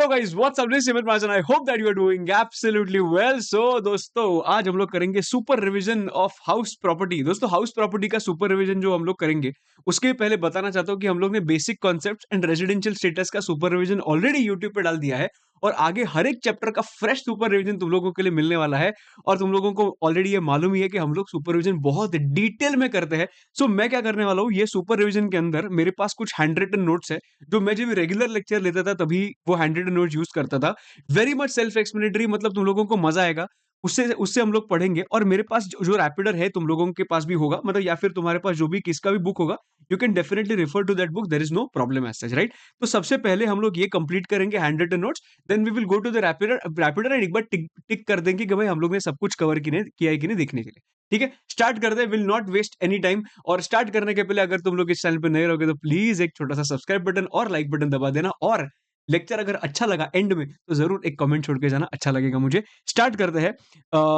Hello guys, what's up, this is Simar Mahajan. I hope that you are doing absolutely well. So दोस्तों, आज हम लोग करेंगे super revision of house property. दोस्तों, house property का super revision जो हम लोग करेंगे, उसके पहले बताना चाहता हूं कि हम लोग ने basic concepts and residential status का सुपर रिवीजन ऑलरेडी यूट्यूब पे डाल दिया है और आगे हर एक चैप्टर का फ्रेश सुपर रिवीजन तुम लोगों के लिए मिलने वाला है। और तुम लोगों को ऑलरेडी ये मालूम ही है कि हम लोग सुपर रिवीजन बहुत डिटेल में करते हैं। सो मैं क्या करने वाला हूँ, ये सुपर रिवीजन के अंदर मेरे पास कुछ हैंड रिटन नोट्स है, जो मैं जब रेगुलर लेक्चर लेता था तभी वो हैंड रिटन नोट्स यूज करता था। वेरी मच सेल्फ एक्सप्लेनेटरी, मतलब तुम लोगों को मजा आएगा। उससे उससे हम लोग पढ़ेंगे। और मेरे पास जो रैपिडर है तुम लोगों के पास भी होगा, मतलब या फिर तुम्हारे पास जो भी किसका भी बुक होगा, you can definitely refer to that book, there is no problem as such, right. तो सबसे पहले हम लोग ये कंप्लीट करेंगे handwritten notes, then we will go to the rapider and एक बार टिक टिक कर देंगे कि भाई हम लोग ने सब कुछ कवर किया है कि नहीं, देखने के लिए। ठीक है, स्टार्ट करते हैं, will not waste any time. और स्टार्ट करने के पहले अगर तुम लोग इस चैनल पे नए रहोगे तो प्लीज एक छोटा सा सब्सक्राइब बटन और लाइक बटन दबा देना। और लेक्चर अगर अच्छा लगा एंड में तो जरूर एक कमेंट छोड़ के जाना, अच्छा लगेगा मुझे। स्टार्ट करते हैं।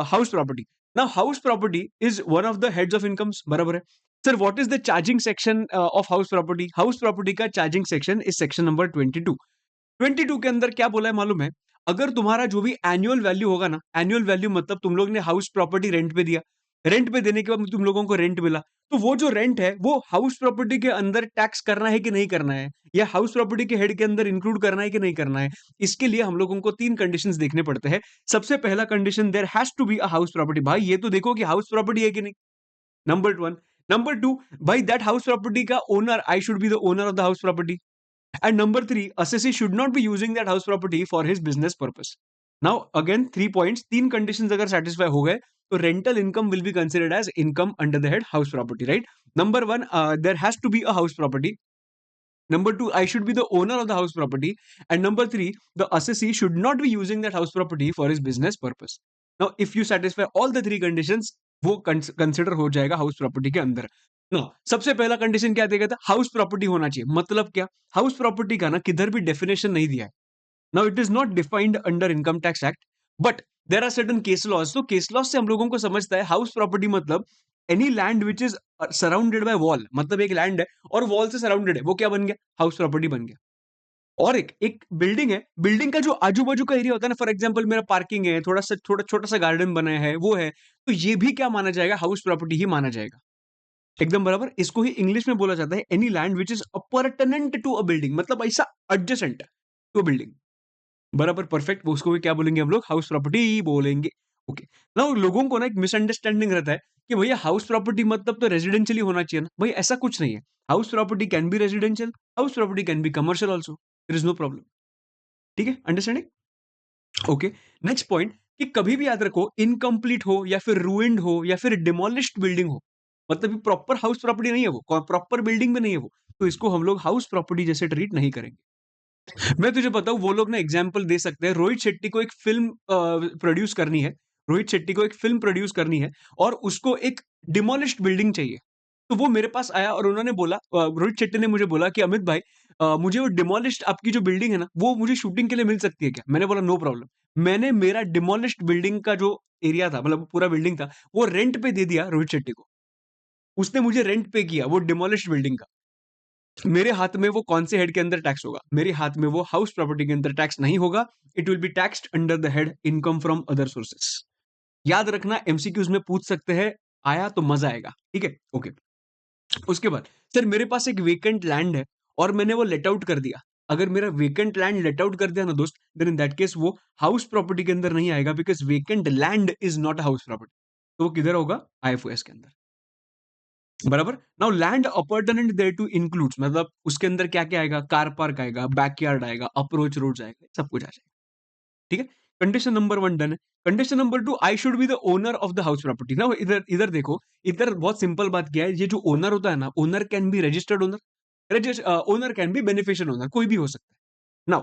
House property. Now house property is one of the heads of incomes, बराबर है। Sir, what is the charging section of house property? House property का charging section is section number 22। 22 के अंदर क्या बोला है मालूम है? अगर तुम्हारा जो भी एनुअल वैल्यू होगा ना, एनुअल वैल्यू मतलब तुम लोग ने हाउस प्रॉपर्टी रेंट पे दिया, रेंट पे देने के बाद तुम लोगों को रेंट मिला, तो वो जो रेंट है वो हाउस प्रॉपर्टी के अंदर टैक्स करना है कि नहीं करना है, या हाउस प्रॉपर्टी के हेड के अंदर इंक्लूड करना है कि नहीं करना है। इसके लिए हम लोगों को तीन कंडीशंस देखने पड़ते हैं। सबसे पहला condition, there has to be a house property. भाई ये तो देखो कि हाउस प्रॉपर्टी है कि नहीं, नंबर वन। नंबर टू, भाई दैट हाउस प्रॉपर्टी का owner, I should be the owner of the house property. And number three, assessee should not be using that house property for his business purpose. Now again 3 points, तीन conditions अगर satisfy हो गए तो rental income will be considered as income under the head house property, right? Number one, there has to be a house property. Number two, I should be the owner of the house property. And number three, the assessee should not be using that house property for his business purpose. Now, if you satisfy all the three conditions, वो consider हो जाएगा house property के अंदर। ना, सबसे पहला condition क्या दिया गया था? हाउस प्रॉपर्टी होना चाहिए। मतलब क्या? हाउस प्रॉपर्टी का ना किधर भी डेफिनेशन नहीं दिया है। Now it is not defined under income tax act, but there are certain case laws. तो केस लॉज से हम लोगों को समझता है हाउस प्रॉपर्टी मतलब any land which is surrounded by wall, मतलब एक लैंड है और वॉल से सराउंडेड है, वो क्या बन गया? हाउस प्रॉपर्टी बन गया। और एक एक बिल्डिंग है, बिल्डिंग का जो आजू बाजू का एरिया होता है ना, फॉर एग्जांपल मेरा पार्किंग है, थोड़ा छोटा सा गार्डन बनाया है, वो है, तो ये भी क्या माना जाएगा? हाउस प्रॉपर्टी ही माना जाएगा। एकदम बराबर। इसको ही इंग्लिश में बोला जाता है any land which is appurtenant to a building, मतलब ऐसा एडजेसेंट टू अ बिल्डिंग। बराबर, परफेक्ट। उसको भी क्या बोलेंगे हम लोग? हाउस प्रॉपर्टी बोलेंगे। ओके। नाउ लोगों को ना एक मिसअंडरस्टैंडिंग रहता है कि भैया हाउस प्रॉपर्टी मतलब तो रेजिडेंशियल ही होना चाहिए ना। भाई ऐसा कुछ नहीं है। House property can be residential, house property can be commercial also, there is no problem. ठीक है, अंडरस्टैंडिंग? ओके। नेक्स्ट पॉइंट, कि कभी भी याद रखो, इनकम्प्लीट हो या फिर रूइंड हो या फिर डिमोलिश्ड बिल्डिंग हो, मतलब प्रॉपर हाउस प्रॉपर्टी नहीं है, वो प्रॉपर बिल्डिंग में नहीं है वो, तो इसको हम लोग हाउस प्रॉपर्टी जैसे ट्रीट नहीं करेंगे। मैं तुझे बताऊं, वो लोग ना एग्जाम्पल दे सकते हैं। रोहित शेट्टी को एक फिल्म प्रोड्यूस करनी है, रोहित शेट्टी को एक फिल्म प्रोड्यूस करनी है और उसको एक डिमोलिश्ड बिल्डिंग चाहिए। तो वो मेरे पास आया और उन्होंने बोला, रोहित शेट्टी ने मुझे बोला कि अमित भाई, मुझे वो डिमोलिश्ड आपकी जो बिल्डिंग है ना, वो मुझे शूटिंग के लिए मिल सकती है क्या? मैंने बोला नो प्रॉब्लम। मैंने मेरा डिमोलिश्ड बिल्डिंग का जो एरिया था, मतलब पूरा बिल्डिंग था, वो रेंट पे दे दिया रोहित शेट्टी को। उसने मुझे रेंट पे किया वो डिमोलिश्ड बिल्डिंग का। मेरे हाथ में वो कौन से हेड के अंदर टैक्स होगा? मेरे हाथ में वो हाउस प्रॉपर्टी के अंदर टैक्स नहीं होगा। It will be taxed under the head income from other sources. याद रखना, एमसीक्यूज में पूछ सकते हैं, आया तो मजा आएगा। ठीक है, ओके। उसके बाद, सर मेरे पास एक वेकेंट लैंड है और मैंने वो लेट आउट कर दिया। अगर मेरा वेकेंट लैंड लेट आउट कर दिया ना दोस्त, देन इन दैट केस वो हाउस प्रॉपर्टी के अंदर नहीं आएगा, because vacant land is not house property. तो वो किधर होगा? आईएफओएस के अंदर। बराबर। Now land appurtenant thereto includes, मतलब उसके अंदर क्या क्या आएगा? कार पार्क आएगा, बैकयार्ड आएगा, अप्रोच रोड आएगा, सब कुछ आ जाएगा। ठीक है, कंडीशन नंबर वन डन है। Condition number two, I should be the owner of the house property. ना इधर इधर देखो, इधर बहुत सिंपल बात क्या है, ये जो ओनर होता है ना, owner can be registered owner, owner can be beneficial owner, कोई भी हो सकता है। नाउ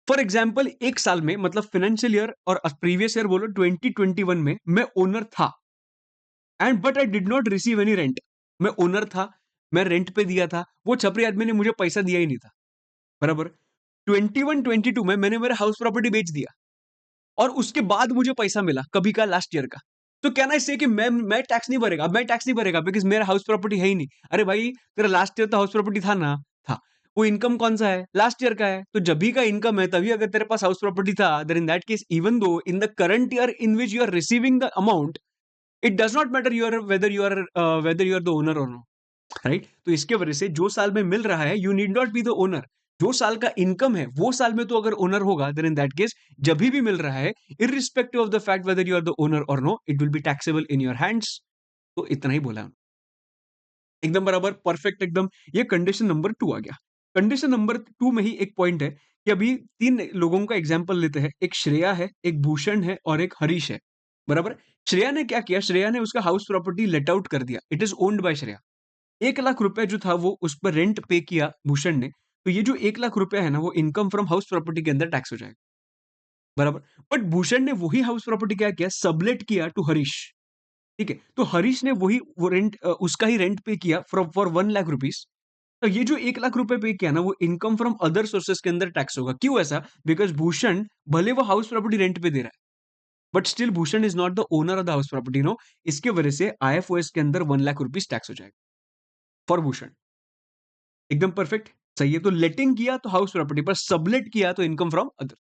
फॉर एग्जाम्पल, एक साल में, मतलब फाइनेंशियल ईयर और प्रीवियस ईयर बोलो 2021 में मैं ओनर था, and but I did not receive any rent. मैं ओनर था, मैं रेंट पे दिया था, वो छपरी आदमी ने मुझे पैसा दिया ही नहीं था। बराबर। 21-22 में मैंने मेरा हाउस प्रॉपर्टी बेच दिया और उसके बाद मुझे पैसा मिला कभी का, लास्ट ईयर का। तो कहना इससे कि मैं टैक्स नहीं भरेगा, मैं टैक्स नहीं भरेगा बिकॉज मेरा हाउस प्रॉपर्टी है ही नहीं। अरे भाई, तेरा लास्ट ईयर तो हाउस प्रॉपर्टी था ना? था। वो इनकम कौन सा है? लास्ट ईयर का है। तो जब भी का इनकम है तभी अगर तेरे पास हाउस प्रॉपर्टी था, then in that case even though in the current year in which you are receiving the amount, it does not matter you are whether you are the owner और no, right? तो इसके वजह से जो साल में मिल रहा है, you need not be the owner. जो साल का इनकम है वो साल में तो अगर ओनर होगा, देन इन दैट केस जब भी मिल रहा है, irrespective of the fact whether you are the owner और no, it will be taxable in your hands. तो इतना ही बोला है। एकदम बराबर, परफेक्ट एकदम। ये कंडीशन नंबर 2 आ गया। कंडीशन नंबर 2 में ही एक पॉइंट है कि अभी 3 लोगों का एग्जांपल लेते हैं। एक श्रेया है, एक भूषण है और एक हरीश है। बराबर? श्रेया ने क्या किया? श्रेया ने उसका हाउस प्रॉपर्टी लेट आउट कर दिया। It is owned by Shreya. 1 lakh रुपए जो था वो उस पर रेंट पे किया भूषण ने। तो ये जो 1 लाख रुपए है ना, वो इनकम फ्रॉम हाउस प्रॉपर्टी के अंदर टैक्स हो जाएगा। बराबर? बट भूषण ने वही हाउस प्रॉपर्टी क्या किया? सबलेट किया टू हरीश। ठीक है? तो हरीश ने वही वो रेंट उसका ही रेंट पे किया फॉर 1 लाख रुपीस। तो ये जो 1 लाख रुपए पे किया ना, वो इनकम फ्रॉम अदर सोर्सेस के अंदर टैक्स होगा। क्यों ऐसा? बिकॉज़ भूषण भले वो हाउस प्रॉपर्टी रेंट पे दे रहा है, but still Bhushan is not the owner of the house property, no. इसके वजह से आईएफओएस के अंदर 1 लाख रुपीस टैक्स हो जाएगा फॉर भूषण। एकदम परफेक्ट, सही है। तो लेटिंग किया तो हाउस प्रॉपर्टी पर, सबलेट किया तो इनकम फ्रॉम अदर।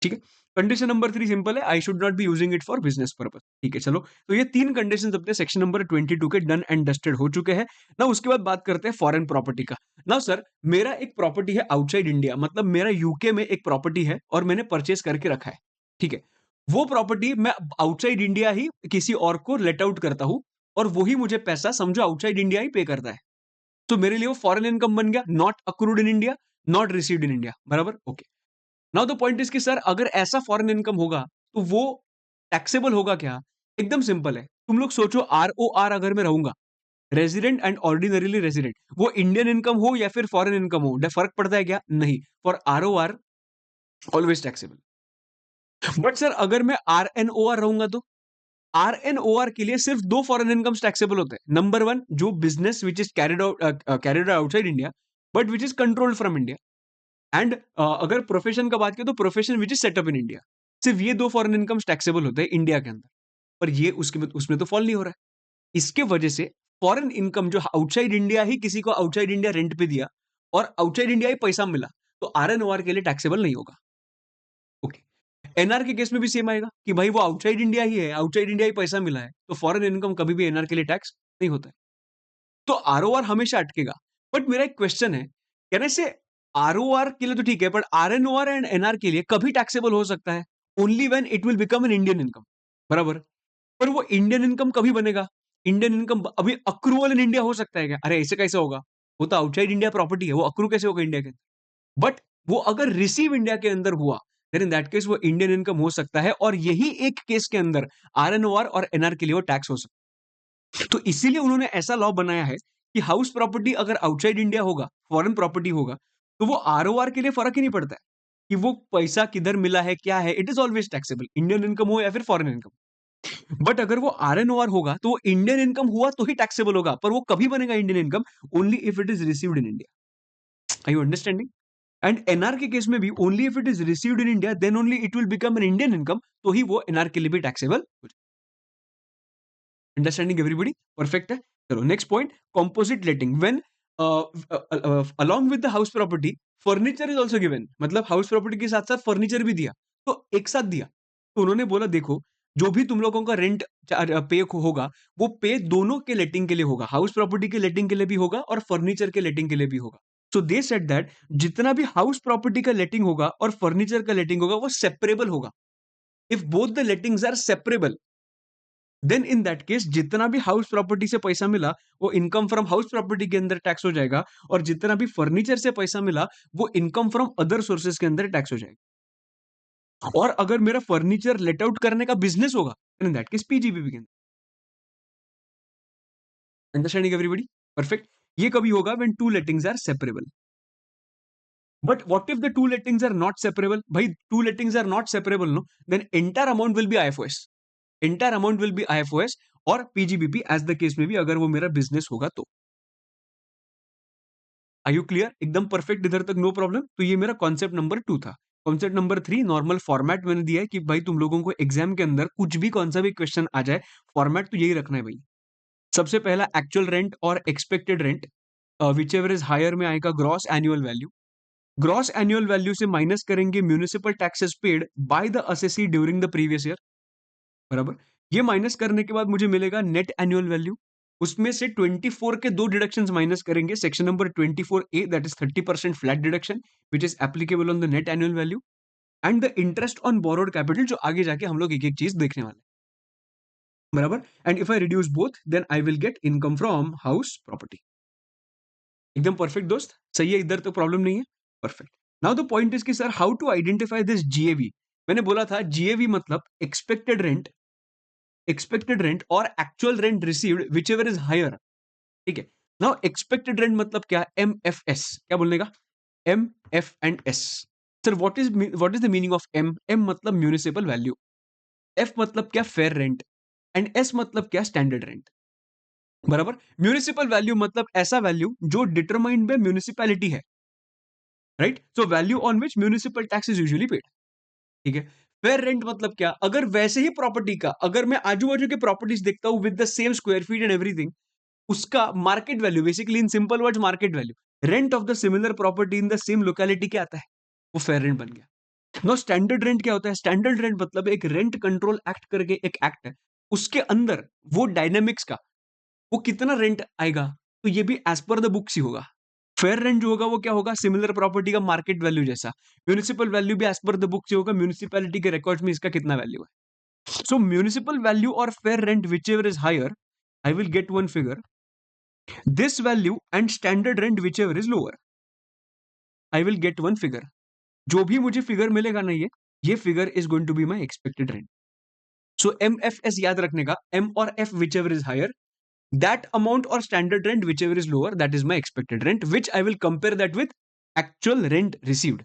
ठीक है। कंडीशन नंबर 3 सिंपल है, I should not be using it for business purpose. ठीक है, चलो। तो ये 3 कंडीशंस अपने सेक्शन नंबर 22 के डन एंड डस्टेड हो चुके हैं। नाउ उसके बाद बात करते हैं फॉरेन प्रॉपर्टी का। नाउ सर, मेरा एक प्रॉपर्टी है आउटसाइड इंडिया, मतलब मेरा यूके में एक प्रॉपर्टी है और मैंने परचेज करके रखा है। ठीक है। वो प्रॉपर्टी मैं आउटसाइड इंडिया ही किसी और को लेट आउट करता हूं और वही मुझे पैसा समझो आउटसाइड इंडिया ही पे करता है। तो मेरे लिए वो फॉरेन इनकम बन गया, not accrued in India, not received in India. बराबर? Okay. Now the point is कि सर अगर ऐसा फॉरेन इनकम होगा तो वो टैक्सेबल होगा क्या? एकदम सिंपल है। तुम लोग सोचो, आरओआर अगर मैं रहूंगा, रेजिडेंट एंड ऑर्डिनरीली रेजिडेंट, वो इंडियन इनकम हो या फिर फॉरेन इनकम हो, फर्क पड़ता है क्या? नहीं। For ROR always taxable. But sir अगर मैं आरएनओआर रहूंगा तो आरएनओआर के लिए सिर्फ 2 फॉरेन इनकम्स टैक्सेबल होते हैं। नंबर 1, जो business which is carried outside India but which is controlled from India. And अगर प्रोफेशन का बात करें तो profession which is setup in India. सिर्फ ये 2 फॉरेन इनकम्स टैक्सेबल होते हैं इंडिया के अंदर, पर ये उसके उसमें तो फॉल नहीं हो रहा है। इसके वजह से फॉरेन इनकम जो आउटसाइड इंडिया ही किसी को आउटसाइड इंडिया रेंट पे दिया और आउटसाइड इंडिया ही पैसा मिला, तो आरएनओआर के लिए टैक्सेबल नहीं होगा। ओके। एनआर के केस में भी सेम आएगा कि भाई वो आउटसाइड इंडिया ही है, आउटसाइड इंडिया ही पैसा मिला है, तो फॉरेन इनकम कभी भी एनआर के लिए टैक्स नहीं होता है। तो आरओआर हमेशा अटकेगा। बट मेरा एक क्वेश्चन है, कहने से आरओआर के लिए तो ठीक है, बट आरएनओआर एंड एनआर के लिए कभी टैक्सेबल हो सकता है? Only when it will become an Indian income. बराबर? पर वो इंडियन इनकम कभी बनेगा? इंडियन इनकम अभी अक्रूवल इन इंडिया हो सकता है क्या? अरे ऐसे कैसे होगा? वो तो आउटसाइड इंडिया प्रॉपर्टी है, वो अक्रू कैसे होगा इंडिया के? बट वो अगर रिसीव इंडिया के अंदर हुआ, देन इन दैट केस वो इंडियन इनकम हो सकता है और यही एक केस के अंदर आरएनओआर और एनआर के लिए वो टैक्स हो सकता है। तो इसीलिए उन्होंने ऐसा लॉ बनाया है कि हाउस प्रॉपर्टी अगर आउटसाइड इंडिया होगा, फॉरेन प्रॉपर्टी होगा, तो वो आरओआर के लिए फर्क ही नहीं पड़ता है कि वो पैसा किधर मिला है, क्या है, it is always taxable, Indian income हो या फिर फॉरेन इनकम। बट अगर वो आरएनओआर होगा तो वो इंडियन इनकम हुआ तो ही टैक्सेबल होगा, पर वो कभी बनेगा Indian income? Only if it is received in India. Are you understanding? And NR के केस में भी only if it is received in India, then only it will become an Indian income, तो ही वो एनआर के लिए भी taxable. Understanding everybody? Perfect है। चलो next point, composite letting. When along with the house property furniture is also given, मतलब house property के साथ साथ फर्नीचर भी दिया, तो एक साथ दिया। तो उन्होंने बोला देखो, जो भी तुम लोगों का रेंट पे होगा, वो पे दोनों के लेटिंग के लिए होगा, हाउस प्रॉपर्टी के लेटिंग के लिए भी होगा और फर्नीचर के लेटिंग के लिए भी होगा। सो दे सेड दैट जितना भी हाउस प्रॉपर्टी का लेटिंग होगा और फर्नीचर का लेटिंग होगा, वो सेपरेबल होगा। If both the lettings are separable, then in that case जितना भी हाउस प्रॉपर्टी से पैसा मिला, वो इनकम फ्रॉम हाउस प्रॉपर्टी के अंदर टैक्स हो जाएगा, और जितना भी फर्नीचर से पैसा मिला, वो इनकम फ्रॉम अदर सोर्सेज के अंदर टैक्स हो जाएगा। और अगर मेरा फर्नीचर लेट आउट करने का बिजनेस होगा, इन दैट केस पीजीबीबी के अंदर। Understanding everybody? परफेक्ट। ये कभी होगा when two lettings are separable. But what if the two lettings are not separable? भाई two lettings are not separable, no, then entire amount will be IFOS. Entire amount will be IFOS और PGBP as the case में भी, अगर वो मेरा business होगा तो। Are you clear? एकदम परफेक्ट, इधर तक नो प्रॉब्लम। तो ये मेरा कॉन्सेप्ट नंबर 2 था। कॉन्सेप्ट नंबर 3, नॉर्मल फॉर्मेट मैंने दिया है कि भाई तुम लोगों को एग्जाम के अंदर कुछ भी कौन सा भी क्वेश्चन आ जाए, फॉर्मेट तो यही रखना है भाई। सबसे पहला एक्चुअल रेंट और expected rent, which ever is higher में आएगा gross annual value. Gross annual value से माइनस करेंगे municipal taxes paid by the assessee during the previous year, बराबर। ये माइनस करने के बाद मुझे मिलेगा नेट एनुअल वैल्यू। उसमें से 24 के दो डिडक्शंस माइनस करेंगे, section number 24A, that is 30% flat deduction which is applicable on the net annual value, and the interest on borrowed capital, जो आगे जाके हम लोग एक एक चीज देखने वाले हैं, बराबर। And if I reduce both then I will get income from house property. एकदम परफेक्ट दोस्त, सही है, इधर तो प्रॉब्लम नहीं है, perfect. Now the point is कि sir how to identify this GAV. मैंने बोला था जीएवी मतलब एक्सपेक्टेड रेंट और actual rent received which ever is higher, ठीक है। नाउ एक्सपेक्टेड रेंट मतलब क्या, MFS, क्या बोलने का, MF&S। Sir what is the meaning of M मतलब म्यूनिसिपल वैल्यू, F मतलब क्या, फेयर रेंट, एंड S मतलब क्या, स्टैंडर्ड रेंट, बराबर। म्यूनिसिपल वैल्यू मतलब ऐसा वैल्यू जो डिटरमाइंड बाय म्यूनिसिपैलिटी है, right. So value on which municipal tax is usually paid, ठीक है। फेयर रेंट मतलब क्या, अगर वैसे ही प्रॉपर्टी का, अगर मैं आजू बाजू के प्रॉपर्टीज देखता हूं with the same square feet and everything, उसका market value, basically in simple words market value, rent of the similar property in the same locality क्या आता है, वो फेयर रेंट बन गया। नो स्टैंडर्ड रेंट क्या होता है, स्टैंडर्ड रेंट मतलब एक रेंट कंट्रोल एक्ट करके एक एक्ट है, उसके अंदर वो डायनेमिक्स का वो कितना रेंट आएगा, तो ये भी एज पर द बुक्स ही होगा। फेयर रेंट जो होगा वो क्या होगा, सिमिलर प्रॉपर्टी का मार्केट वैल्यू जैसा। म्यूनिसिपल वैल्यू भी एज पर द बुक्स ही होगा, म्यूनिसिपैलिटी के रिकॉर्ड्स में इसका कितना वैल्यू है। सो म्यूनिसिपल वैल्यू और fair rent which ever is higher, I will get one figure, this value and standard rent whichever is lower, I will get one figure। जो भी मुझे फिगर मिलेगा ना, ये figure is going to be my expected rent. So MFS याद रखने का, M और F whichever is higher, that amount or standard rent whichever is lower, that is my expected rent, which I will compare that with actual rent received।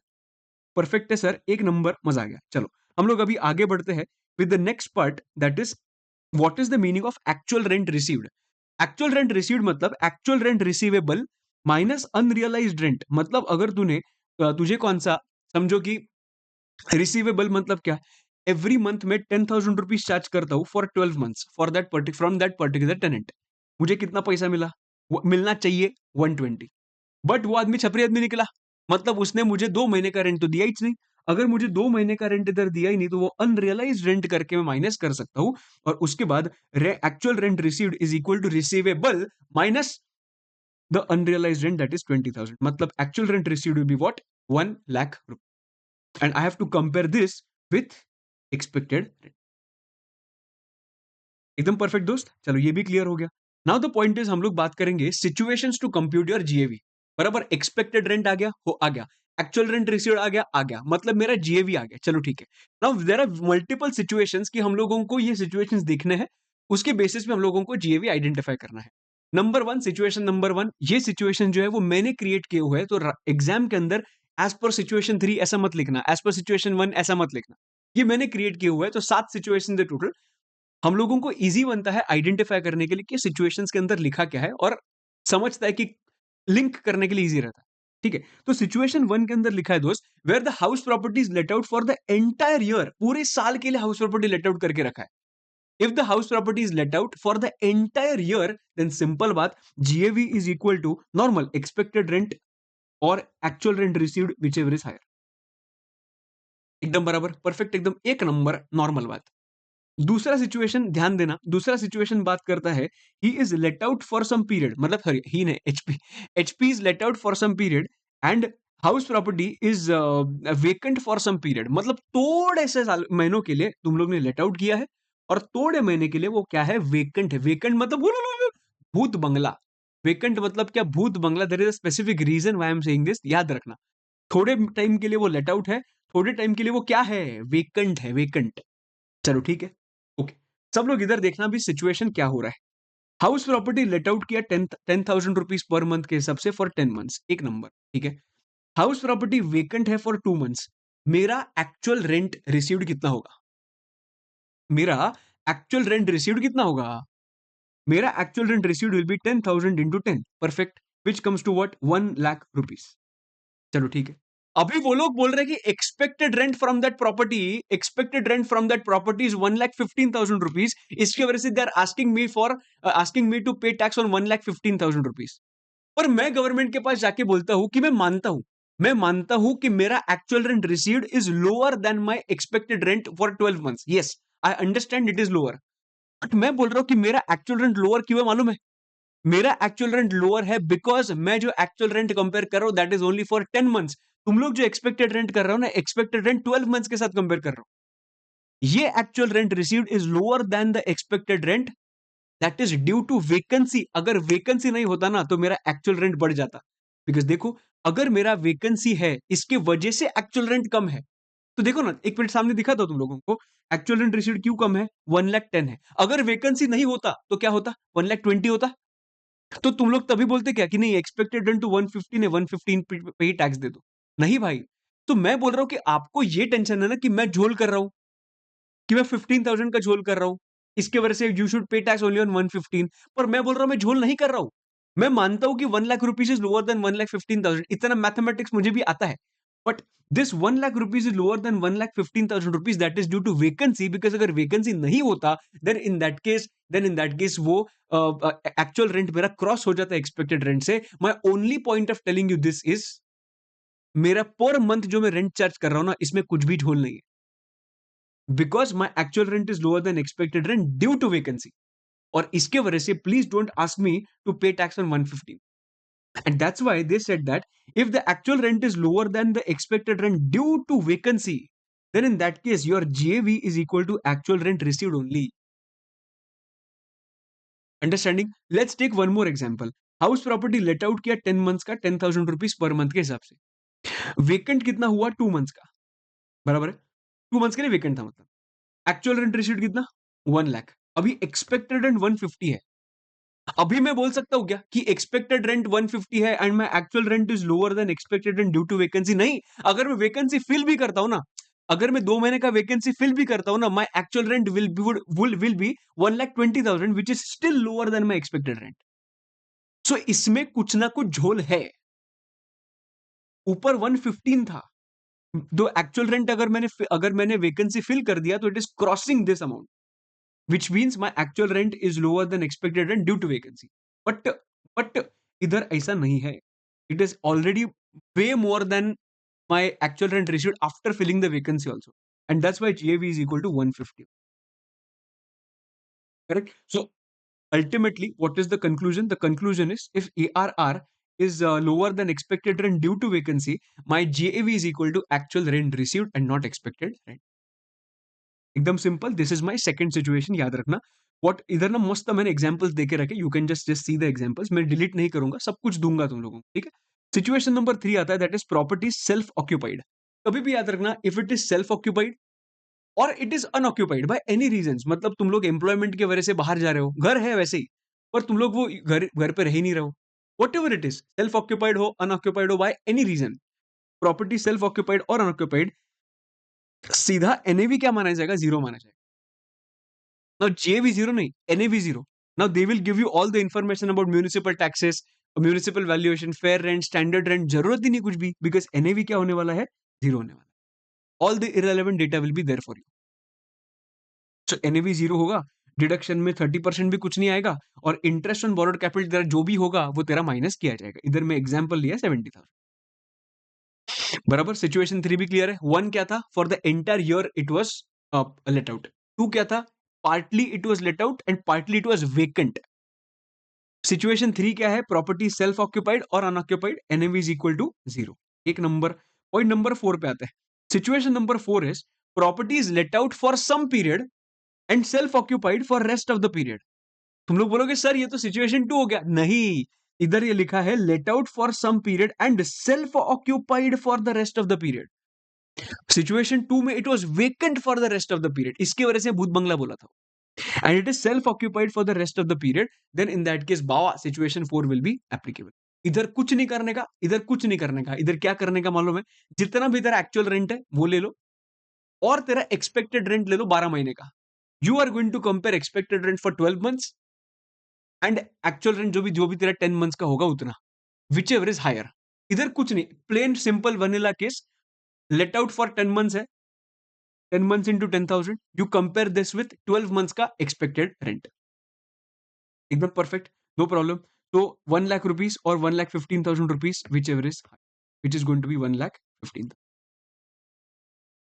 Perfect है sir, एक number, मजा आ गया। चलो हम लोग अभी आगे बढ़ते हैं with the next part, that is what is the meaning of actual rent received. Actual rent received मतलब actual rent receivable minus unrealised rent. मतलब अगर तुझे कौन सा, समझो कि रिसीवेबल मतलब क्या, एवरी मंथ में 10,000 रुपीज चार्ज करता हूं for 12 months for that from that particular tenant, मुझे कितना पैसा मिला, मिलना चाहिए 120, बट वो आदमी छपरी आदमी निकला, मतलब उसने मुझे 2 महीने का रेंट तो दिया ही नहीं। अगर मुझे 2 महीने का रेंट इधर दिया ही नहीं, तो वो अनरियलाइज रेंट करके मैं माइनस कर सकता हूं, और उसके बाद actual rent received is equal to receivable minus the unrealise rent, that is 20,000। मतलब actual rent received will be what, 1 lakh रुपए, and I have to compare this with expected rent. एकदम परफेक्ट दोस्त, चलो ये भी क्लियर हो गया। नाउ द पॉइंट इज, हम लोग बात करेंगे situations to compute your GAV, बराबर। एक्सपेक्टेड रेंट आ गया, हो आ गया, एक्चुअल रेंट रिसीव्ड आ गया, मतलब मेरा जीएवी आ गया, चलो ठीक है। Now there are multiple situations कि हम लोगों को ये सिचुएशंस देखने हैं, उसके बेसिस पे हम लोगों को जीएवी आइडेंटिफाई करना है। Number one, situation number one, ये सिचुएशन जो है वो मैंने क्रिएट किए हुए है, तो एग्जाम के अंदर एज पर सिचुएशन 3 ऐसा मत लिखना, एज पर सिचुएशन 1 ऐसा मत लिखना, ये मैंने क्रिएट किए हुए है। तो 7 सिचुएशन है टोटल। हम लोगों को इजी बनता है आइडेंटिफाई करने के लिए कि सिचुएशंस के अंदर लिखा क्या है, और समझता है कि लिंक करने के लिए इजी रहता है, ठीक है। तो सिचुएशन 1 के अंदर लिखा है दोस्त, where the house property is let out for the entire year, पूरे साल के लिए हाउस प्रॉपर्टी लेट आउट करके रखा है। If the house property is let out for the entire year, then simple बात, GAV is equal to normal expected rent और actual rent received which ever is higher. एकदम बराबर, perfect, एकदम एक number, normal बात। दूसरा सिचुएशन ध्यान देना, दूसरा सिचुएशन बात करता है, he is let out for some period, मतलब सॉरी ही ने HP is let out for some period and house property is vacant for some period. मतलब थोड़े से साल महीनों के लिए तुम लोग ने लेट आउट किया है, और थोड़े महीने के लिए वो क्या है, वेकेंट है। वेकेंट मतलब भूत बंगला। वेकेंट मतलब क्या, भूत बंगला। There is a specific reason why I am saying this, याद रखना। थोड़े टाइम के लिए वो लेट आउट है, थोड़े टाइम के लिए वो क्या है, वेकेंट है, वेकेंट। चलो ठीक है, ओके। सब लोग इधर देखना भी सिचुएशन क्या हो रहा है। हाउस प्रॉपर्टी लेट आउट किया 10,000 रुपीज पर मंथ के हिसाब से फॉर 10 मंथ्स, एक नंबर, ठीक है। हाउस प्रॉपर्टी वेकेंट है फॉर 2 मंथ्स, मेरा एक्चुअल रेंट रिसीव्ड कितना होगा, मेरा एक्चुअल रेंट रिसीव्ड कितना होगा, मेरा actual rent received will be 10,000 into 10, perfect, which comes to what, 1 lakh rupees. चलो ठीक है। अभी वो लोग बोल रहे हैं कि expected rent from that property is 1,15,000 rupees. इसकी वजह से they are asking me to pay tax on 1,15,000 rupees. और मैं गवर्नमेंट के पास जाके बोलता हूं कि मैं मानता हूं कि मेरा actual rent received is lower than my expected rent for 12 months. Yes, I understand it is lower, but मैं बोल रहा हूं कि मेरा एक्चुअल रेंट लोअर क्यों है मालूम है? मेरा एक्चुअल रेंट लोअर है बिकॉज मैं जो एक्चुअल रेंट कंपेयर कर रहा हूं that is only for 10 months. तुम लोग जो एक्सपेक्टेड रेंट कर रहे हो ना, एक्सपेक्टेड रेंट 12 मंथ्स के साथ कंपेयर कर रहा हूं। ये actual rent received is lower than the expected rent, that is due to vacancy. अगर वेकेंसी नहीं होता ना तो मेरा एक्चुअल रेंट बढ़ जाता। बिकॉज देखो, अगर मेरा वेकेंसी है इसके वजह से एक्चुअल रेंट कम है। तो देखो ना, एक मिनट सामने दिखा था तुम लोगों को, एक्चुअल रेंट रिसीव्ड क्यों कम है? 1,10,000 है। अगर वेकेंसी नहीं होता तो क्या होता? 1,20,000 होता। तो तुम लोग तभी बोलते क्या कि नहीं, एक्सपेक्टेड रेंट टू 115 है, 115 पे ही टैक्स दे दो। नहीं भाई, तो मैं बोल रहा हूं कि आपको ये टेंशन है ना कि मैं झोल कर रहा हूं, कि मैं 15,000 का झोल कर रहा हूं, इसके वजह से you should pay tax only on 115। पर मैं बोल रहा हूं मैं झोल नहीं कर रहा हूं। मैं मानता हूं कि 1 lakh rupees is lower than 1,15,000, इतना मैथमेटिक्स मुझे भी आता है। But this 1 lakh rupees is lower than 1,15,000 rupees, that is due to vacancy. Because अगर वेकेंसी नहीं होता देन इन दैट केस वो एक्चुअल रेंट मेरा क्रॉस हो जाता है एक्सपेक्टेड रेंट से। My only point of telling you this is, मेरा पर मंथ जो मैं रेंट चार्ज कर रहा हूं ना, इसमें कुछ भी झोल नहीं है। Because my actual rent is lower than expected rent due to vacancy. और इसके वजह से please don't ask me to pay tax on 115। And that's why they said that if the actual rent is lower than the expected rent due to vacancy, then in that case your GAV is equal to actual rent received only. Understanding? Let's take one more example. House property let out किया 10 months का, 10,000 rupees per month के हिसाब से। Vacant कितना हुआ? 2 months का, बराबर है? 2 मंथ्स के लिए वेकेंट था मतलब। एक्चुअल रेंट रिसीव्ड कितना? 1 लाख। अभी एक्सपेक्टेड रेंट 150 है। अभी मैं बोल सकता हूं क्या कि एक्सपेक्टेड रेंट 150 है and my actual rent is lower than expected rent due to vacancy? नहीं। अगर मैं वेकेंसी फिल भी करता हूं ना, अगर मैं 2 महीने का वेकेंसी फिल भी करता हूं ना, my actual rent will be 1,20,000 which is still lower than my expected rent. So इसमें कुछ ना कुछ झोल है। ऊपर 115 था, तो एक्चुअल रेंट अगर मैंने वेकेंसी फिल कर दिया तो it is crossing this amount, which means my actual rent is lower than expected rent due to vacancy. But but इधर ऐसा नहीं है. It is already way more than my actual rent received after filling the vacancy also, and that's why GAV is equal to 150. Correct. So ultimately, what is the conclusion? The conclusion is if ARR is lower than expected rent due to vacancy, my GAV is equal to actual rent received and not expected rent. एकदम simple, this is my second situation, याद रखना। What इधर ना मस्त मैंने examples देके रखे, you can just see the examples. मैं डिलीट नहीं करूंगा, सब कुछ दूंगा तुम लोगों को, ठीक है? सिचुएशन नंबर 3 आता है, that is property self occupied. कभी भी याद रखना, if it is self occupied और it is unoccupied by any reasons, मतलब तुम लोग एम्प्लॉयमेंट की वजह से बाहर जा रहे हो, घर है वैसे ही, पर तुम लोग वो घर घर पे रह ही नहीं रहे हो, what ever it is, self occupied हो, अनऑक्यूपाइड हो, by any reason, property self occupied और अनऑक्यूपाइड, सीधा एनएवी क्या माना जाएगा? जीरो माना जाएगा। Now GAV zero नहीं, NAV zero. Now they will give you all the information about municipal taxes, municipal valuation, fair rent, standard rent, जरूरत ही नहीं कुछ भी, because NAV क्या होने वाला है? Zero होने वाला है। All the irrelevant data will be there for you. So NAV zero होगा, डिडक्शन में 30% भी कुछ नहीं आएगा, और इंटरेस्ट ऑन बोरोड कैपिटल तेरा जो भी होगा वो तेरा माइनस किया जाएगा। इधर में एग्जाम्पल लिया 70,000, बराबर। सिचुएशन 3 भी क्लियर है। 1 क्या था? For the entire year it was let out. 2 क्या था? Partly it was let out and partly it was vacant. Situation 3 क्या है? प्रॉपर्टी सेल्फ ऑक्यूपाइड और unoccupied, NAV is equal to 0। एक नंबर। पॉइंट नंबर 4 पे आते हैं। Situation number 4 is property is let out for some period and self occupied for rest of the period. तुम लोग बोलोगे सर ये तो सिचुएशन 2 हो गया। नहीं, इधर ये लिखा है let out for some period and self occupied for the rest of the period. Situation 2 में it was vacant for the rest of the period, इसकी वजह से भूत बंगला बोला था, and it is self-occupied for the rest of the period, then in that case bawa situation 4 will be applicable. इधर कुछ नहीं करने का, इधर कुछ नहीं करने का, इधर क्या करने का मालूम है? जितना भी तेरा एक्चुअल रेंट है वो ले लो और तेरा एक्सपेक्टेड रेंट ले लो 12 महीने का। You are going to compare expected rent for 12 months and actual rent जो भी तेरा 10 मंथ्स का होगा उतना, विच एवर इज हायर। इधर कुछ नहीं, plain simple vanilla case, late out for 10 months है, 10 months into 10,000, you compare this with 12 months का expected rent, एकदम परफेक्ट, नो प्रॉब्लम। तो 1 लाख रुपीस और 1,15,000 rupees which ever is which is going to be 1,15,000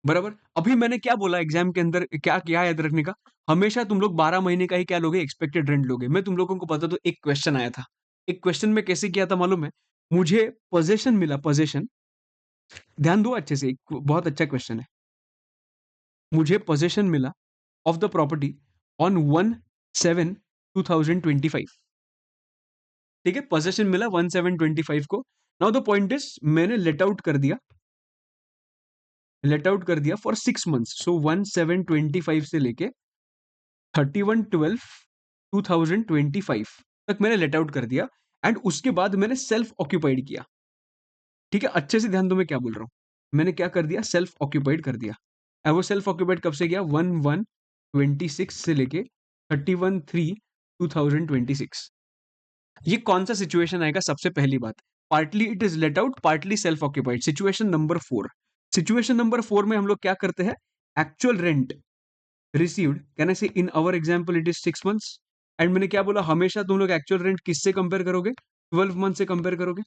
बराबर। अभी मैंने क्या बोला एग्जाम के अंदर, क्या क्या याद रखने का, हमेशा तुम लोग 12 महीने का ही क्या लोगे, एक्सपेक्टेड रेंट लोगे। मैं तुम लोगों को पता, तो एक क्वेश्चन आया था, एक क्वेश्चन में कैसे किया था मालूम है, मुझे पोजेशन मिला, पोजेशन, ध्यान दो अच्छे से, बहुत अच्छा क्वेश्चन है। मुझे पोजेशन मिला ऑफ द प्रॉपर्टी ऑन 1/7/2025, ठीक है, पोजेशन मिला 1/7/25 को। नाउ द पॉइंट इज, मैंने लेट आउट कर दिया, लेट आउट कर दिया फॉर 6 मंथ्स। सो 1/7/25 से लेके 31/12/2025 तक मैंने लेट आउट कर दिया, एंड उसके बाद मैंने सेल्फ ऑक्यूपाइड किया। ठीक है, अच्छे से ध्यान दो मैं क्या बोल रहा हूं। मैंने क्या कर दिया, सेल्फ ऑक्यूपाइड कर दिया। और वो सेल्फ ऑक्यूपाइड कब से किया, 1/1/26 से लेके 31/3/2026। ये कौन सा सिचुएशन आएगा, सबसे पहली बात, partly it is let out, partly self occupied. Situation number 4, situation number 4 में हम लोग क्या करते हैं, actual rent received, can I say in our example it is 6 months, and मैंने क्या बोला, हमेशा तुम लोग एक्चुअल रेंट किससे कंपेयर करोगे, 12 मंथ से कंपेयर करोगे,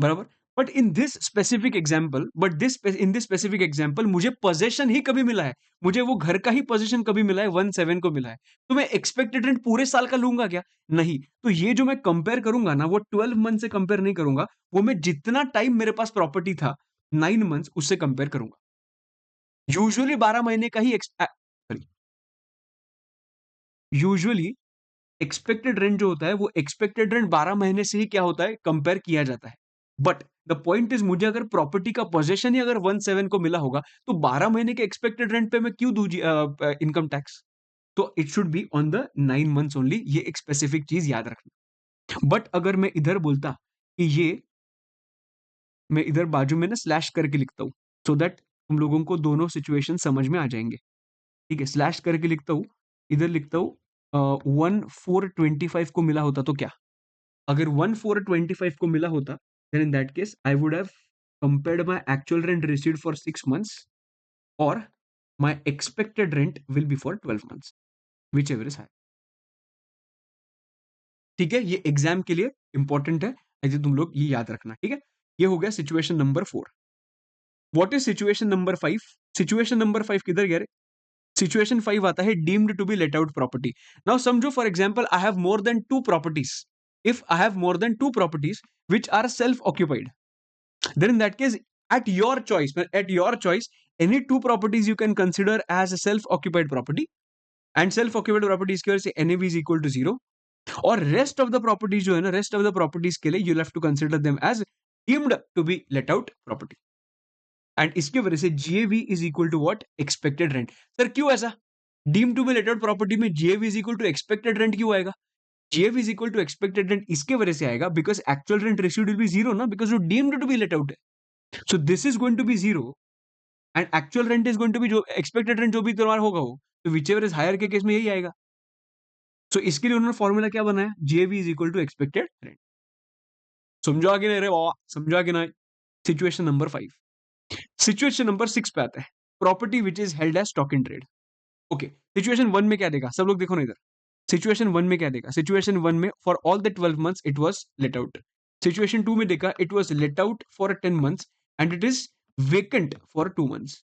बराबर। But in this specific example, in this specific example मुझे पोजेशन ही कभी मिला है, मुझे वो घर का ही पोजेशन कभी मिला है, 1/7 को मिला है। तो मैं एक्सपेक्टेड रेंट पूरे साल का लूंगा क्या, नहीं। तो ये जो मैं कंपेयर करूंगा ना, वो 12 मंथ से कंपेयर नहीं करूंगा, वो मैं जितना टाइम मेरे पास प्रॉपर्टी था, 9 मंथ्स, उससे कंपेयर करूंगा। यूजुअली 12 महीने का ही यूजुअली एक्सपेक्टेड रेंट जो होता है, वो एक्सपेक्टेड रेंट 12 महीने से ही क्या होता है, कंपेयर किया जाता है। बट द पॉइंट इज, मुझे अगर प्रॉपर्टी का पोजेशन ही अगर 1/7 को मिला होगा, तो 12 महीने के एक्सपेक्टेड रेंट पे मैं क्यों दूं इनकम टैक्स। तो it should be on the 9 months only, ये एक स्पेसिफिक चीज याद रखना। बट अगर मैं इधर बोलता कि ये, मैं इधर बाजू में ना स्लैश करके लिखता हूं, सो दैट हम लोगों को दोनों सिचुएशन समझ में आ जाएंगे। ठीक है, स्लैश करके लिखता हूं, इधर लिखता हूं 1/4/25 को मिला होता तो क्या, अगर 1/4/25 को मिला होता, then in that case I would have compared my actual rent received for 6 months or my expected rent will be for 12 months, whichever is high। ठीक है, ये एग्जाम के लिए इंपॉर्टेंट है, ऐसे तुम लोग ये याद रखना। ठीक है, ये हो गया situation number 4। What is situation number 5, situation number 5 किधर गया रे, सिचुएशन 5 आता है deemed to be let out property. Now समझो for example I have more than 2 properties, if I have more than 2 properties which are self occupied, then in that case at your choice any two properties you can consider as a self occupied property, and self occupied properties की वजह से NAV is equal to 0, और rest of the properties जो है ना, rest of the properties के लिए you'll have to consider them as deemed to be let out property, and इसकी वजह से GAV is equal to what, expected rent। Sir क्यों ऐसा, deemed to be let out property में GAV is equal to expected rent क्यों आएगा, GAV is equal to expected rent इसके वजह से आएगा because actual rent received will be 0 ना, because वो deemed to be let out है। So this is going to be 0 and actual rent is going to be जो expected rent जो भी तुम्हारा होगा वो, तो whichever is higher के केस में यही आएगा। So इसके लिए उन्होंने फॉर्मूला क्या बनाया, GAV is equal to expected rent। समझो आगे नहीं रे बाबा, समझो आगे नहीं। सिचुएशन नंबर 5, सिचुएशन नंबर 6 पे आता है, property which is held as stock in trade. Okay, situation 1 में क्या देगा, सब लोग देखो ना इधर, सिचुएशन 1 में क्या देगा, सिचुएशन 1 में for all the 12 months it was let out. Situation 2 में देखा it was let out for 10 months and it is vacant for 2 months.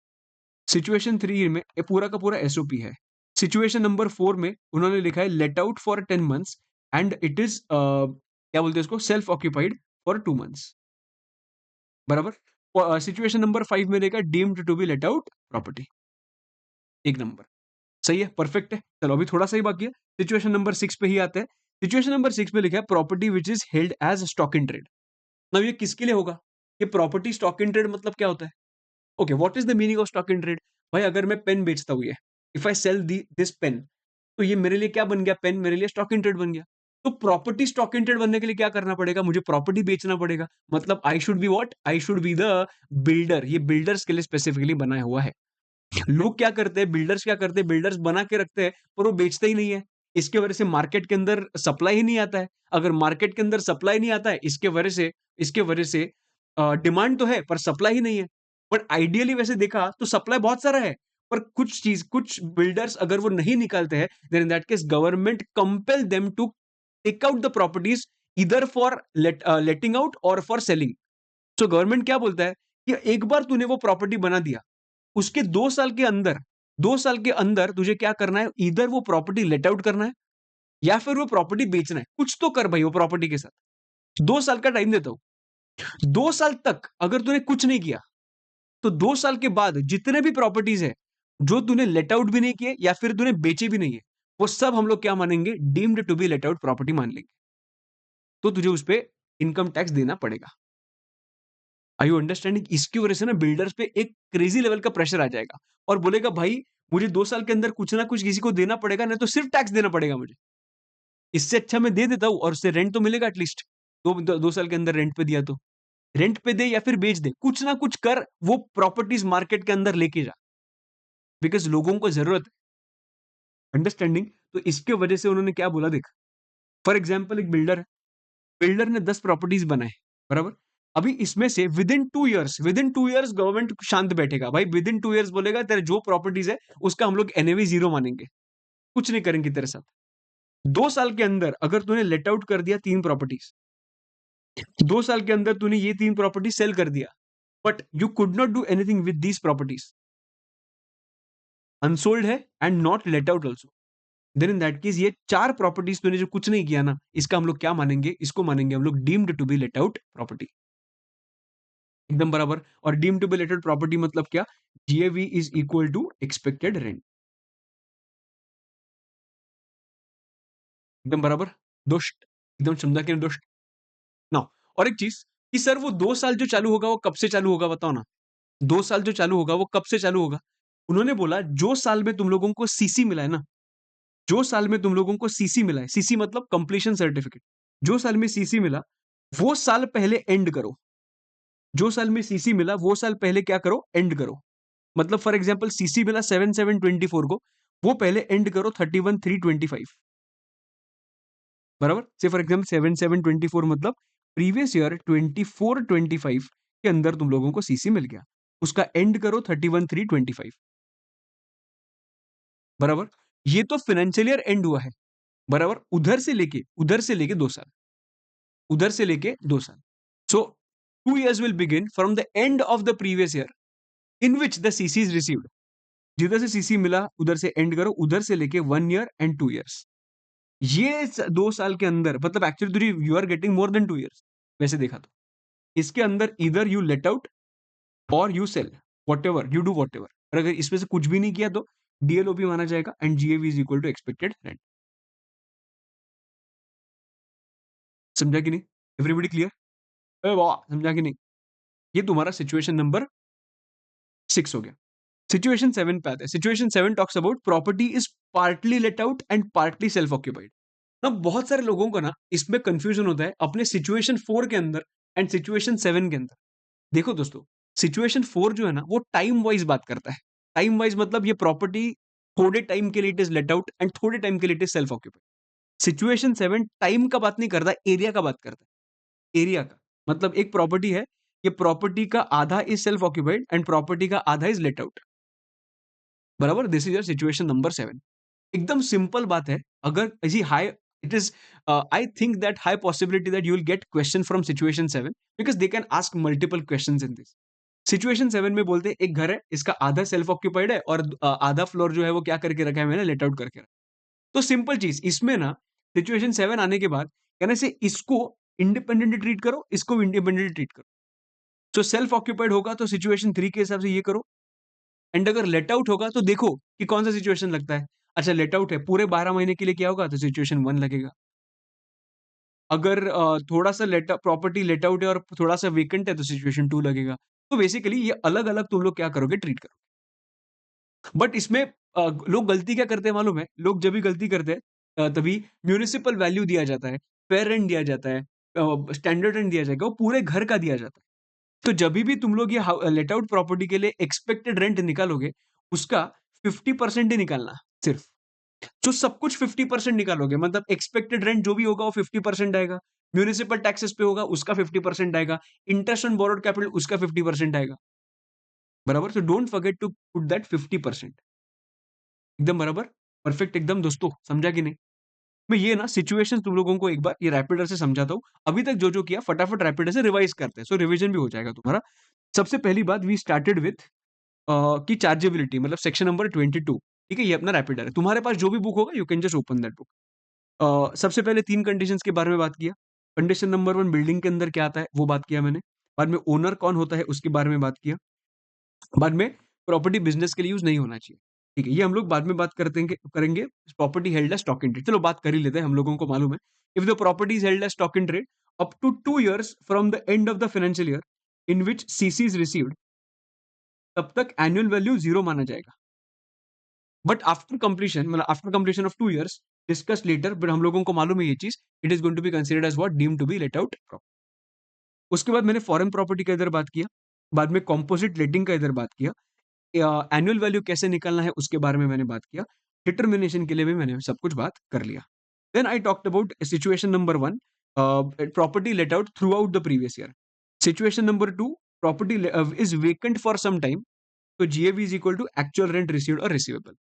Situation 3 में ये पूरा का पूरा एसओपी है। सिचुएशन नंबर 4 में उन्होंने लिखा है let out for 10 months and it is क्या बोलते हैं उसको, सेल्फ ऑक्यूपाइड फॉर 2 मंथ्स, बराबर। सिचुएशन नंबर 5 में देखा deemed to be let out property, एक नंबर, सही है, परफेक्ट है। चलो अभी थोड़ा सा ही बाकी है, सिचुएशन नंबर 6 पे ही आते हैं। सिचुएशन नंबर 6 में लिखा है property which is held as stock in trade. अब ये किसके लिए होगा, ये प्रॉपर्टी स्टॉक इन ट्रेड मतलब क्या होता है, okay, what is the meaning of stock in trade. भाई अगर मैं पेन बेचता हूँ, ये if I sell this pen, तो ये मेरे लिए क्या बन गया, पेन मेरे लिए स्टॉक इन ट्रेड बन गया। तो प्रॉपर्टी स्टॉक इन ट्रेड बनने के लिए क्या करना पड़ेगा, मुझे प्रॉपर्टी बेचना पड़ेगा, मतलब आई should be what, I should be the builder. ये बिल्डर्स के लिए स्पेसिफिकली बनाया हुआ है। लोग क्या करते हैं, बिल्डर्स क्या करते हैं, बिल्डर्स बना के रखते हैं पर वो बेचते ही नहीं है। इसके वजह से मार्केट के अंदर सप्लाई ही नहीं आता है। अगर मार्केट के अंदर सप्लाई नहीं आता है, इसके वजह से डिमांड तो है पर सप्लाई ही नहीं है। बट आइडियली वैसे देखा तो सप्लाई बहुत सारा है, पर कुछ बिल्डर्स अगर वो नहीं निकालते हैं, then in that case government compel them to take out the properties इधर फॉर लेटिंग आउट और फॉर सेलिंग। सो गवर्नमेंट क्या बोलता है कि एक बार तूने वो प्रॉपर्टी बना दिया, उसके 2 साल के अंदर तुझे क्या करना है, इधर वो प्रॉपर्टी लेट आउट करना है या फिर वो प्रॉपर्टी बेचना है। कुछ तो कर भाई वो प्रॉपर्टी के साथ। 2 साल का टाइम देता हूं। 2 साल तक अगर तूने कुछ नहीं किया तो 2 साल के बाद जितने भी प्रॉपर्टीज है जो तूने लेट आउट भी नहीं किए या फिर तूने बेचे भी नहीं है, वो सब हम लोग क्या मानेंगे, deemed to be let out property मान लेंगे। तो तुझे उस पे इनकम टैक्स देना पड़ेगा। आई यू अंडरस्टैंडिंग? इसकी वजह से ना बिल्डर्स पे एक क्रेजी लेवल का प्रेशर आ जाएगा और बोलेगा भाई मुझे 2 साल के अंदर कुछ ना कुछ किसी को देना पड़ेगा, नहीं तो सिर्फ टैक्स देना पड़ेगा मुझे। इससे अच्छा मैं दे देता हूँ और उससे रेंट तो मिलेगा एटलीस्ट। 2 साल के अंदर रेंट पे दिया तो रेंट पे दे या फिर बेच दे, कुछ ना कुछ कर वो प्रॉपर्टीज मार्केट के अंदर लेके जा, बिकॉज लोगों को जरूरत है। अंडरस्टैंडिंग? तो इसके वजह से उन्होंने क्या बोला देख, फॉर एग्जाम्पल एक बिल्डर है, बिल्डर ने 10 प्रॉपर्टीज बनाए, बराबर। अभी इसमें से विद इन 2 इयर्स गवर्नमेंट शांत बैठेगा भाई। विद इन 2 इयर्स बोलेगा तेरे जो प्रॉपर्टीज है उसका हम लोग एनएवी जीरो मानेंगे, कुछ नहीं करेंगे तेरे साथ। 2 साल के अंदर अगर तूने लेट आउट कर दिया 3 प्रॉपर्टीज, 2 साल के अंदर तूने ये 3 प्रॉपर्टी सेल कर दिया, but you could not do anything with these properties, unsold है and not let out also, then in that case ये 4 प्रॉपर्टीज तूने जो कुछ नहीं किया ना, इसका हम लोग क्या मानेंगे, इसको मानेंगे हम लोग deemed to be let out property. एकदम बराबर। और deemed to be let out property मतलब क्या, GAV is equal to expected rent. एकदम बराबर। दोस्त एकदम समझा के दोस्त ना। और एक चीज कि सर वो 2 साल जो चालू होगा वो कब से चालू होगा बताओ ना। 2 साल जो चालू होगा वो कब से चालू होगा। उन्होंने बोला जो साल में तुम लोगों को सीसी मिला है ना, जो साल में तुम लोगों को सीसी मिला है, सीसी मतलब कंप्लीशन सर्टिफिकेट, जो साल में सीसी मिला वो साल पहले एंड करो। जो साल में सीसी मिला वो साल पहले क्या करो, एंड करो। मतलब फॉर एग्जांपल सीसी मिला 7/7/24 को, वो पहले एंड करो 31/3/25। बराबर। से फॉर एग्जाम्पल 7/7/24 मतलब प्रीवियस ईयर 24/25 के अंदर तुम लोगों को सीसी मिल गया, उसका एंड करो 31/3/25। बराबर। ये तो फाइनेंशियल ईयर एंड हुआ है, बराबर। उधर से लेके 2 साल, उधर से लेके 2 साल। सो 2 years will begin from the end of the previous year in which the CC is received. जिधर से सीसी मिला उधर से एंड करो, उधर से लेके 1 year and 2 years। ये 2 साल के अंदर मतलब एक्चुअली तुझे you are getting more than 2 years वैसे देखा तो। इसके अंदर इधर यू लेट आउट और you sell, what ever you do what ever. और अगर इसमें से कुछ भी नहीं किया तो डीएलओपी माना जाएगा and GAV is equal to expected rent. समझा कि नहीं? Everybody clear? वाह, समझा कि नहीं? ये तुम्हारा सिचुएशन नंबर 6 हो गया। सिचुएशन 7 पे आते हैं। Situation 7 talks about property is partly late out and partly self occupied. ना बहुत सारे लोगों को ना इसमें कंफ्यूजन होता है अपने सिचुएशन 4 के अंदर एंड सिचुएशन 7 के अंदर। देखो दोस्तों, सिचुएशन 4 जो है ना वो टाइम वाइज बात करता है। टाइम वाइज मतलब ये प्रॉपर्टी थोड़े टाइम के लिए it is let out and थोड़े टाइम के लिए it is self occupied. Situation 7 time का बात नहीं करता, एरिया का बात करता है। एरिया का मतलब एक प्रॉपर्टी है, ये प्रॉपर्टी का आधा is self occupied and property का आधा इज लेट आउट। बराबर। This is your situation number 7। एकदम सिंपल बात है। अगर ऐसी high it is I think that high possibility that you will get question from situation 7 because they can ask multiple questions in this. Situation 7 में बोलते हैं एक घर है, इसका आधा सेल्फ ऑक्यूपाइड है और आधा फ्लोर जो है वो क्या करके रखा है मैंने, लेट आउट करके रखा। तो सिंपल चीज इसमें ना, सिचुएशन 7 आने के बाद कहने से इसको इंडिपेंडेंटली ट्रीट करो, इसको इंडिपेंडेंटली ट्रीट करो। तो सेल्फ ऑक्यूपाइड होगा तो सिचुएशन 3 के हिसाब से ये करो, एंड अगर लेट आउट होगा तो देखो कि कौन सा सिचुएशन लगता है। अच्छा लेट आउट है पूरे 12 महीने के लिए क्या होगा, तो सिचुएशन 1 लगेगा। अगर थोड़ा सा लेट प्रॉपर्टी लेट आउट है और थोड़ा सा वेकेंट है तो सिचुएशन 2 लगेगा। तो बेसिकली ये अलग-अलग तुम लोग क्या करोगे, ट्रीट करोगे। बट इसमें लोग गलती क्या करते हैं मालूम है? लोग जब भी गलती करते हैं तभी म्युनिसिपल वैल्यू दिया जाता है, फेयर रेंट दिया जाता है, स्टैंडर्ड रेंट दिया जाएगा, वो पूरे घर का दिया जाता है। तो जभी भी तुम लोग ये लेट आउट प्रॉपर्टी के लिए एक्सपेक्टेड रेंट निकालोगे, उसका 50% ही निकालना सिर्फ। जो सब कुछ 50% निकालोगे मतलब एक्सपेक्टेड रेंट जो भी होगा वो 50% आएगा, म्युनिसिपल टैक्सेस पे होगा उसका 50% आएगा, इंटरेस्ट ऑन बोरोड कैपिटल उसका 50% आएगा। बराबर। So don't forget to put that 50%। एकदम बराबर। परफेक्ट एकदम दोस्तों, समझा कि नहीं? मैं ये ना सिचुएशन तुम लोगों को एक बार ये रैपिडर से समझाता हूँ। अभी तक जो किया फटाफट रैपिडर से रिवाइज करते हैं, सो रिवीजन भी हो जाएगा तुम्हारा। सबसे पहली बात, वी स्टार्टेड विथ की चार्जेबिलिटी, मतलब सेक्शन नंबर 22। ठीक है, ये अपना रैपिडर है। तुम्हारे पास जो भी बुक होगा you can just open that book. सबसे पहले 3 कंडीशंस के बारे में बात किया। कंडीशन नंबर 1, बिल्डिंग के अंदर क्या आता है वो बात किया मैंने। बाद में ओनर कौन होता है उसके बारे में बात किया। बाद में प्रॉपर्टी बिजनेस के लिए यूज नहीं होना चाहिए। ठीक है, ये हम लोग बाद में बात करते हैं करेंगे। Property held as stock in trade, चलो बात कर ही लेते हैं, हम लोगों को मालूम है। If the property is held as stock in trade up to 2 years from the end of the financial year in which CC is received, तब तक एनुअल वैल्यू जीरो माना जाएगा। बट आफ्टर कंप्लीशन, मतलब after completion of 2 years, discuss later, but हम लोगों को मालूम है ये चीज, it is going to be considered as what, deemed to be let out. उसके बाद मैंने फॉरेन प्रॉपर्टी का इधर बात किया। बाद में कॉम्पोजिट लेटिंग का इधर बात किया। एनुअल वैल्यू कैसे निकालना है उसके बारे में मैंने बात किया। डिटर्मिनेशन के लिए भी मैंने सब कुछ बात कर लिया। Then I talked about situation number 1, property let out throughout the previous year. Situation number 2, property is vacant for some time, तो GAV is equal to actual rent received और रिसीवेबल।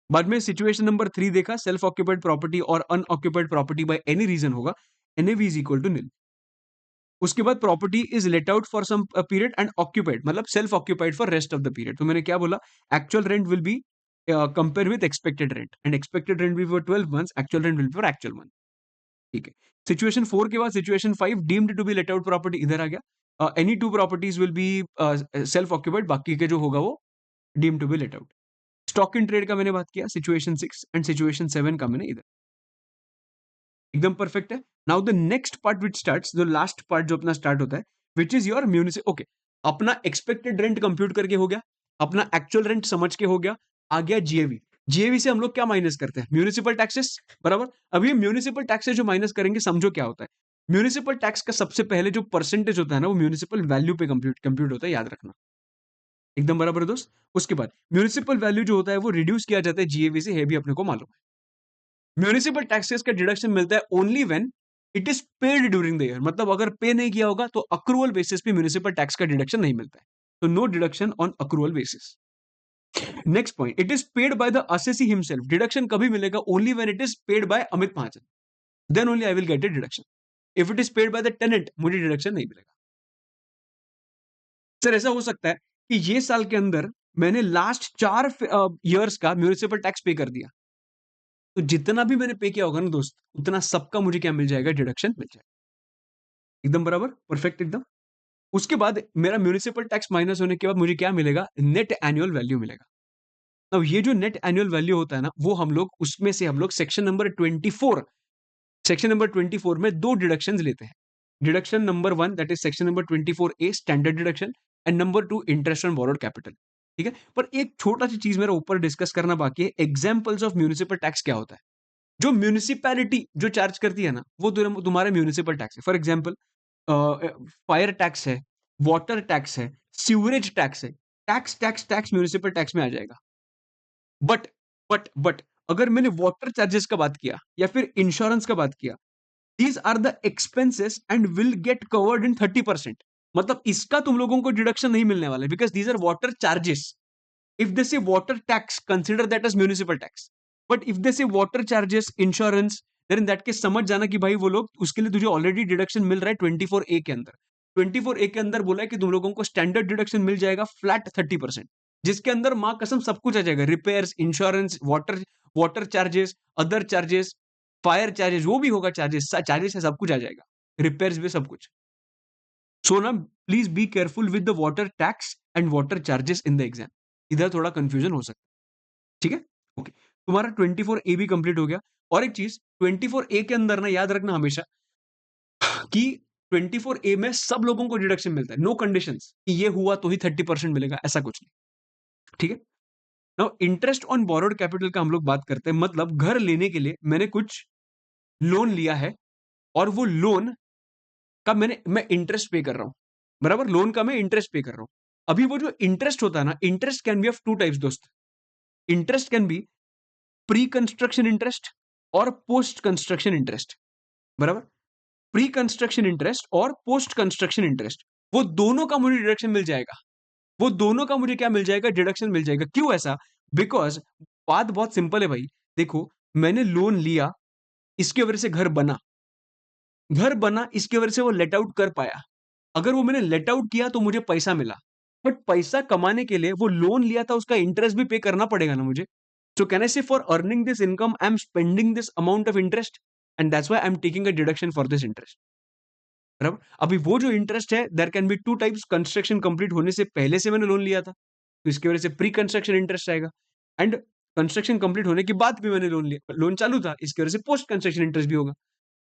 बाद में सिचुएशन नंबर 3 देखा, self occupied property और unoccupied property by any reason होगा, NAV is equal to nil. उसके बाद property is let out for some period and occupied, मतलब self occupied for rest of the period. तो मैंने क्या बोला, actual rent will be compare with expected rent, and expected rent will be for 12 months, actual rent will be for actual month. ठीक है। Situation 4 के बाद situation 5, deemed to be let out property इधर आ गया। Any two properties will be self occupied, बाकी के जो होगा वो deemed to be let out. Stock in trade का मैंने बात किया सिचुएशन 6, एंड सिचुएशन 7 का मैंने इधर। एकदम परफेक्ट है। Now the next part which starts, जो लास्ट पार्ट जो अपना स्टार्ट होता है, which is your municipal. Okay, अपना एक्सपेक्टेड रेंट कंप्यूट करके हो गया, अपना एक्चुअल रेंट समझ के हो गया, आ गया जीएवी। जीएवी से हम लोग क्या माइनस करते हैं, म्यूनिसिपल टैक्सेस, बराबर। अभी म्यूनिसिपल टैक्सेस जो माइनस करेंगे, समझो क्या होता है। म्यूनिसिपल टैक्स का सबसे पहले जो परसेंटेज होता है ना, वो म्यूनिसिपल वैल्यू पे कंप्यूट होता है, याद रखना। एकदम बराबर दोस्त। उसके बाद म्यूनिसिपल वैल्यू जो होता है वो रिड्यूस किया जाता है जीएवी से, है भी अपने को मालूम है। म्यूनिसिपल टैक्सेस का डिडक्शन मिलता है only when it is paid during the year, मतलब अगर पे नहीं किया होगा तो अक्रूवल बेसिस पे म्यूनिसिपल टैक्स का डिडक्शन नहीं मिलता है। तो no deduction on accrual basis. Next point, it is paid by the assessee himself. Deduction कभी मिलेगा, only when it is paid by Amit Mahajan, then only I will get a deduction. If it is paid by the tenant, मुझे deduction नहीं मिलेगा। Sir ऐसा हो सकता है कि ये साल के अंदर मैंने लास्ट 4 years का म्यूनिसिपल टैक्स पे कर दिया, तो जितना भी मैंने पे किया होगा ना दोस्त, उतना सबका मुझे क्या मिल जाएगा, डिडक्शन मिल जाएगा। एकदम बराबर, परफेक्ट एकदम। उसके बाद मेरा म्यूनिसिपल टैक्स माइनस होने के बाद मुझे क्या मिलेगा, नेट एनुअल वैल्यू मिलेगा। अब ये जो नेट एनुअल वैल्यू होता है ना, वो हम लोग उसमें से हम लोग सेक्शन नंबर 24 में दो डिडक्शन लेते हैं। Deduction number 1, that is section number 24A, standard deduction, and number 2, interest on borrowed capital. ठीक है, पर एक छोटा सी चीज मेरा ऊपर डिस्कस करना बाकी है, एग्जाम्पल्स ऑफ म्यूनिसिपल टैक्स क्या होता है। जो म्यूनिसिपैलिटी जो चार्ज करती है ना, वो तुम्हारा म्यूनिसिपल टैक्स है। फॉर एग्जाम्पल, फायर टैक्स है, वाटर टैक्स है, सीवरेज टैक्स है, tax tax tax municipal tax में आ जाएगा। बट बट अगर मैंने वाटर चार्जेस का बात किया या फिर इंश्योरेंस का बात किया, these are the expenses and will get covered in 30%। मतलब इसका तुम लोगों को डिडक्शन नहीं मिलने वाला है, because these are water charges. If they say water tax, consider that as municipal tax. But if they say water charges, insurance, then in that case समझ जाना कि भाई वो लोग, उसके लिए तुझे ऑलरेडी डिडक्शन मिल रहा है 24A के अंदर। 24A के अंदर बोला है कि तुम लोगों को स्टैंडर्ड डिडक्शन मिल जाएगा फ्लैट 30%, जिसके अंदर माँ कसम सब कुछ आ जाएगा, repairs, insurance, water water charges, other charges, fire charges, वो भी होगा, चार्जेस चार्जेस है, सब कुछ आ जाएगा, रिपेयर्स भी सब कुछ। सो ना, please be careful with the water tax and water charges in the exam, इधर थोड़ा कंफ्यूजन हो सकता है। ठीक है, ओके। तुम्हारा 24A भी कंप्लीट हो गया। और एक चीज, 24A के अंदर ना याद रखना हमेशा कि 24A में सब लोगों को डिडक्शन मिलता है, नो कंडीशंस कि ये हुआ तो ही 30% मिलेगा, ऐसा कुछ नहीं। ठीक है। Now interest on borrowed capital का हम लोग बात करते हैं, मतलब घर लेने के लिए मैंने कुछ लोन लिया है, और वो लोन का मैं इंटरेस्ट पे कर रहा हूं, बराबर। लोन का मैं इंटरेस्ट पे कर रहा हूं। अभी वो जो इंटरेस्ट होता है ना, interest can be of two types दोस्त। Interest can be pre construction interest और पोस्ट कंस्ट्रक्शन इंटरेस्ट, बराबर। प्री कंस्ट्रक्शन इंटरेस्ट और पोस्ट कंस्ट्रक्शन इंटरेस्ट, वो दोनों का मुझे डिडक्शन मिल जाएगा। वो दोनों का मुझे क्या मिल जाएगा, डिडक्शन मिल जाएगा। क्यों ऐसा, बिकॉज बात बहुत सिंपल है भाई। देखो, मैंने लोन लिया, इसकी वजह से घर बना इसकी वजह से वो लेट आउट कर पाया। अगर वो मैंने लेट आउट किया तो मुझे पैसा मिला, बट पैसा कमाने के लिए वो लोन लिया था उसका इंटरेस्ट भी पे करना पड़ेगा ना मुझे। सो can I say for earning this income I am spending this amount of interest and that's why I am taking a deduction for this interest. बराबर। अभी वो जो इंटरेस्ट है there can be two types, construction complete होने से पहले से मैंने लोन लिया था तो इसकी वजह से प्री कंस्ट्रक्शन इंटरेस्ट आएगा, एंड कंस्ट्रक्शन कंप्लीट होने के बाद भी मैंने लोन लिया, लोन चालू था, इसकी वजह से पोस्ट कंस्ट्रक्शन इंटरेस्ट भी होगा।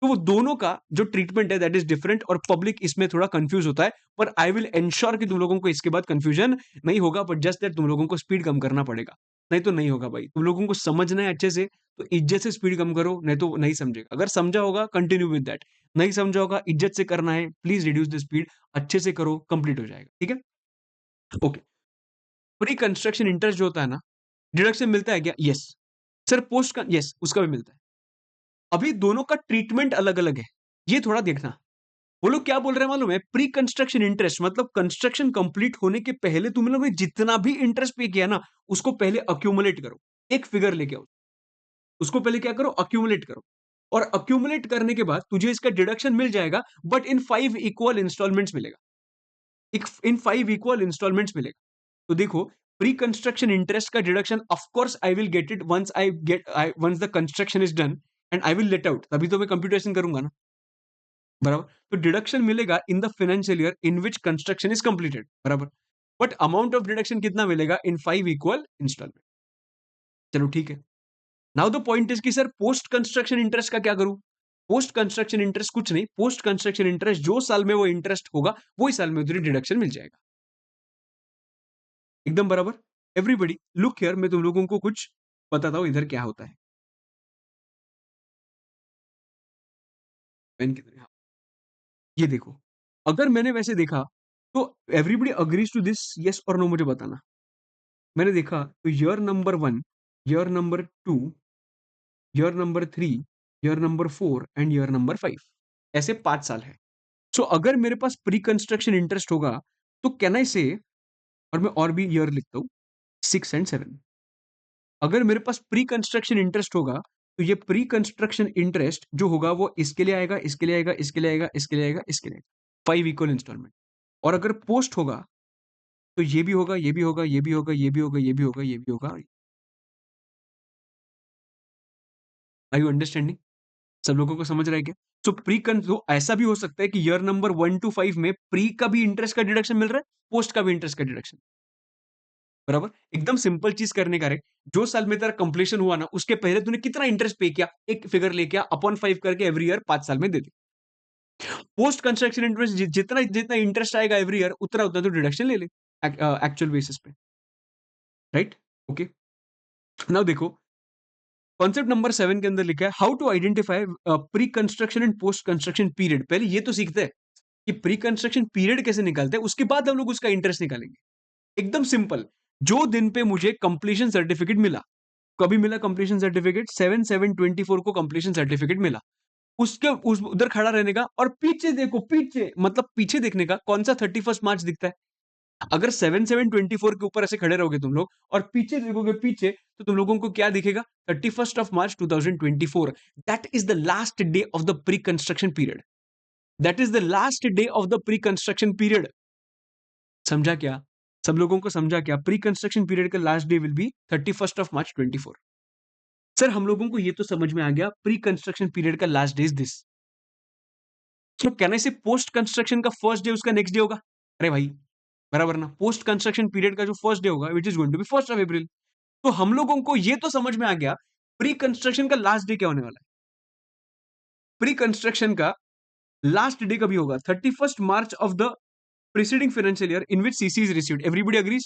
तो वो दोनों का जो ट्रीटमेंट है दैट इज डिफरेंट, और पब्लिक इसमें थोड़ा कंफ्यूज होता है, पर आई विल एंश्योर कि तुम लोगों को इसके बाद कंफ्यूजन नहीं होगा, बट जस्ट दैट तुम लोगों को स्पीड कम करना पड़ेगा, नहीं तो नहीं होगा भाई। तुम लोगों को समझना है अच्छे से, तो इज्जत से स्पीड कम करो, नहीं तो नहीं समझेगा। अगर समझा होगा कंटिन्यू विद दैट, नहीं समझा होगा इज्जत से करना है, प्लीज रिड्यूस द स्पीड, अच्छे से करो, कंप्लीट हो जाएगा, ठीक है। ओके। प्री कंस्ट्रक्शन इंटरेस्ट जो होता है ना, डिडक्शन मिलता है क्या? यस। सर पोस्ट का, यस उसका भी मिलता है। अभी दोनों का ट्रीटमेंट अलग अलग है, ये थोड़ा देखना। वो लोग क्या बोल रहे हैं मालूम है? प्री कंस्ट्रक्शन इंटरेस्ट मतलब कंस्ट्रक्शन कंप्लीट होने के पहले तुम लोग ने जितना भी इंटरेस्ट पे किया ना, उसको पहले अक्यूमुलेट करो, एक फिगर लेके आओ, उसको पहले क्या करो? अक्यूमुलेट करो, और अक्यूमुलेट करने के बाद तुझे इसका डिडक्शन मिल जाएगा, बट इन 5 इक्वल इंस्टॉलमेंट्स मिलेगा। इन 5 इक्वल इंस्टॉलमेंट्स मिलेगा। तो देखो, प्री कंस्ट्रक्शन इंटरेस्ट का deduction of course I will get it once the construction is done and I will let out, तभी तो मैं कंप्यूटेशन करूंगा ना, बराबर। तो डिडक्शन मिलेगा in the financial year in which construction is completed, बराबर। बट अमाउंट ऑफ डिडक्शन कितना मिलेगा? इन 5 इक्वल इंस्टॉलमेंट। चलो ठीक है। नाउ द पॉइंट इज कि सर पोस्ट कंस्ट्रक्शन इंटरेस्ट का क्या करूं? पोस्ट कंस्ट्रक्शन इंटरेस्ट कुछ नहीं, पोस्ट कंस्ट्रक्शन इंटरेस्ट जो साल में वो इंटरेस्ट होगा वही साल में तुझे डिडक्शन मिल जाएगा, एकदम बराबर। एवरीबडी लुक हियर, मैं तुम लोगों को कुछ बताता हूं इधर क्या होता है। पेन किधर है? हाँ, ये देखो, अगर मैंने वैसे देखा तो everybody agrees to this, yes और नो मुझे बताना। मैंने देखा तो year number 1, year number 2, year number 3, year number 4 and year number 5, ऐसे 5 साल है। सो अगर मेरे पास प्री कंस्ट्रक्शन इंटरेस्ट होगा तो कैन आई से, और मैं और भी ईयर लिखता हूं, 6 एंड 7। अगर मेरे पास प्री कंस्ट्रक्शन इंटरेस्ट होगा तो ये प्री कंस्ट्रक्शन इंटरेस्ट जो होगा वो इसके लिए आएगा, इसके लिए आएगा, इसके लिए आएगा, इसके लिए आएगा, इसके लिए आएगा, 5 इक्वल इंस्टॉलमेंट। और अगर पोस्ट होगा तो ये भी होगा, ये भी होगा, ये भी होगा, ये भी होगा, ये भी होगा, ये भी होगा। Are you understanding? सब लोगों को समझ रहा है क्या? तो तो ऐसा भी हो सकता है कि ईयर नंबर 1 to 5 में प्री का भी इंटरेस्ट का डिडक्शन मिल रहा है, पोस्ट का भी इंटरेस्ट का डिडक्शन, बराबर। एकदम सिंपल चीज करने का रे, जो साल में तेरा कंप्लीशन हुआ ना उसके पहले तूने कितना इंटरेस्ट पे किया, एक फिगर लेके अपॉन 5 करके एवरी ईयर 5 साल में दे दे। पोस्ट कंस्ट्रक्शन इंटरेस्ट जितना जितना इंटरेस्ट आएगा एवरी ईयर उतना उतना तो डिडक्शन ले ले, एक्चुअल बेसिस पे, राइट। ओके। नाउ देखो, कॉन्सेप्ट नंबर 7 के अंदर लिखा है how to identify pre construction and post construction period. पहले ये तो सीखते हैं कि प्री कंस्ट्रक्शन पीरियड कैसे निकालते हैं, उसके बाद हम लोग उसका इंटरेस्ट निकालेंगे। एकदम सिंपल, जो दिन पे मुझे कंप्लीशन सर्टिफिकेट मिला, कभी मिला कंप्लीशन सर्टिफिकेट? 7/7/24 को कंप्लीशन सर्टिफिकेट मिला। उसके उधर खड़ा रहने का, और पीछे देखो, पीछे मतलब पीछे देखने का, कौन सा 31 मार्च दिखता है? अगर 7/7/24 के ऊपर ऐसे खड़े रहोगे तुम लोग और पीछे देखोगे पीछे, तो तुम लोगों को क्या दिखेगा? 31 मार्च 2024। That is the last day of the pre construction period. That is the last day of the pre construction period. समझा क्या? सब लोगों को समझा क्या? प्री कंस्ट्रक्शन पीरियड का last day will be 31 March 24। Sir हम लोगों को ये तो समझ में आ गया, प्री कंस्ट्रक्शन पीरियड का last day is this. So can I से पोस्ट कंस्ट्रक्शन का फर्स्ट डे उसका नेक्स्ट डे होगा? अरे भाई, बराबर ना। पोस्ट कंस्ट्रक्शन पीरियड का जो फर्स्ट डे होगा which is going to be 1 April. तो हम लोगों को ये तो समझ में आ गया, प्री कंस्ट्रक्शन का लास्ट डे क्या होने वाला है। प्री कंस्ट्रक्शन का लास्ट डे कभी होगा? 31 March of the preceding financial year in which CC is received. Everybody agrees?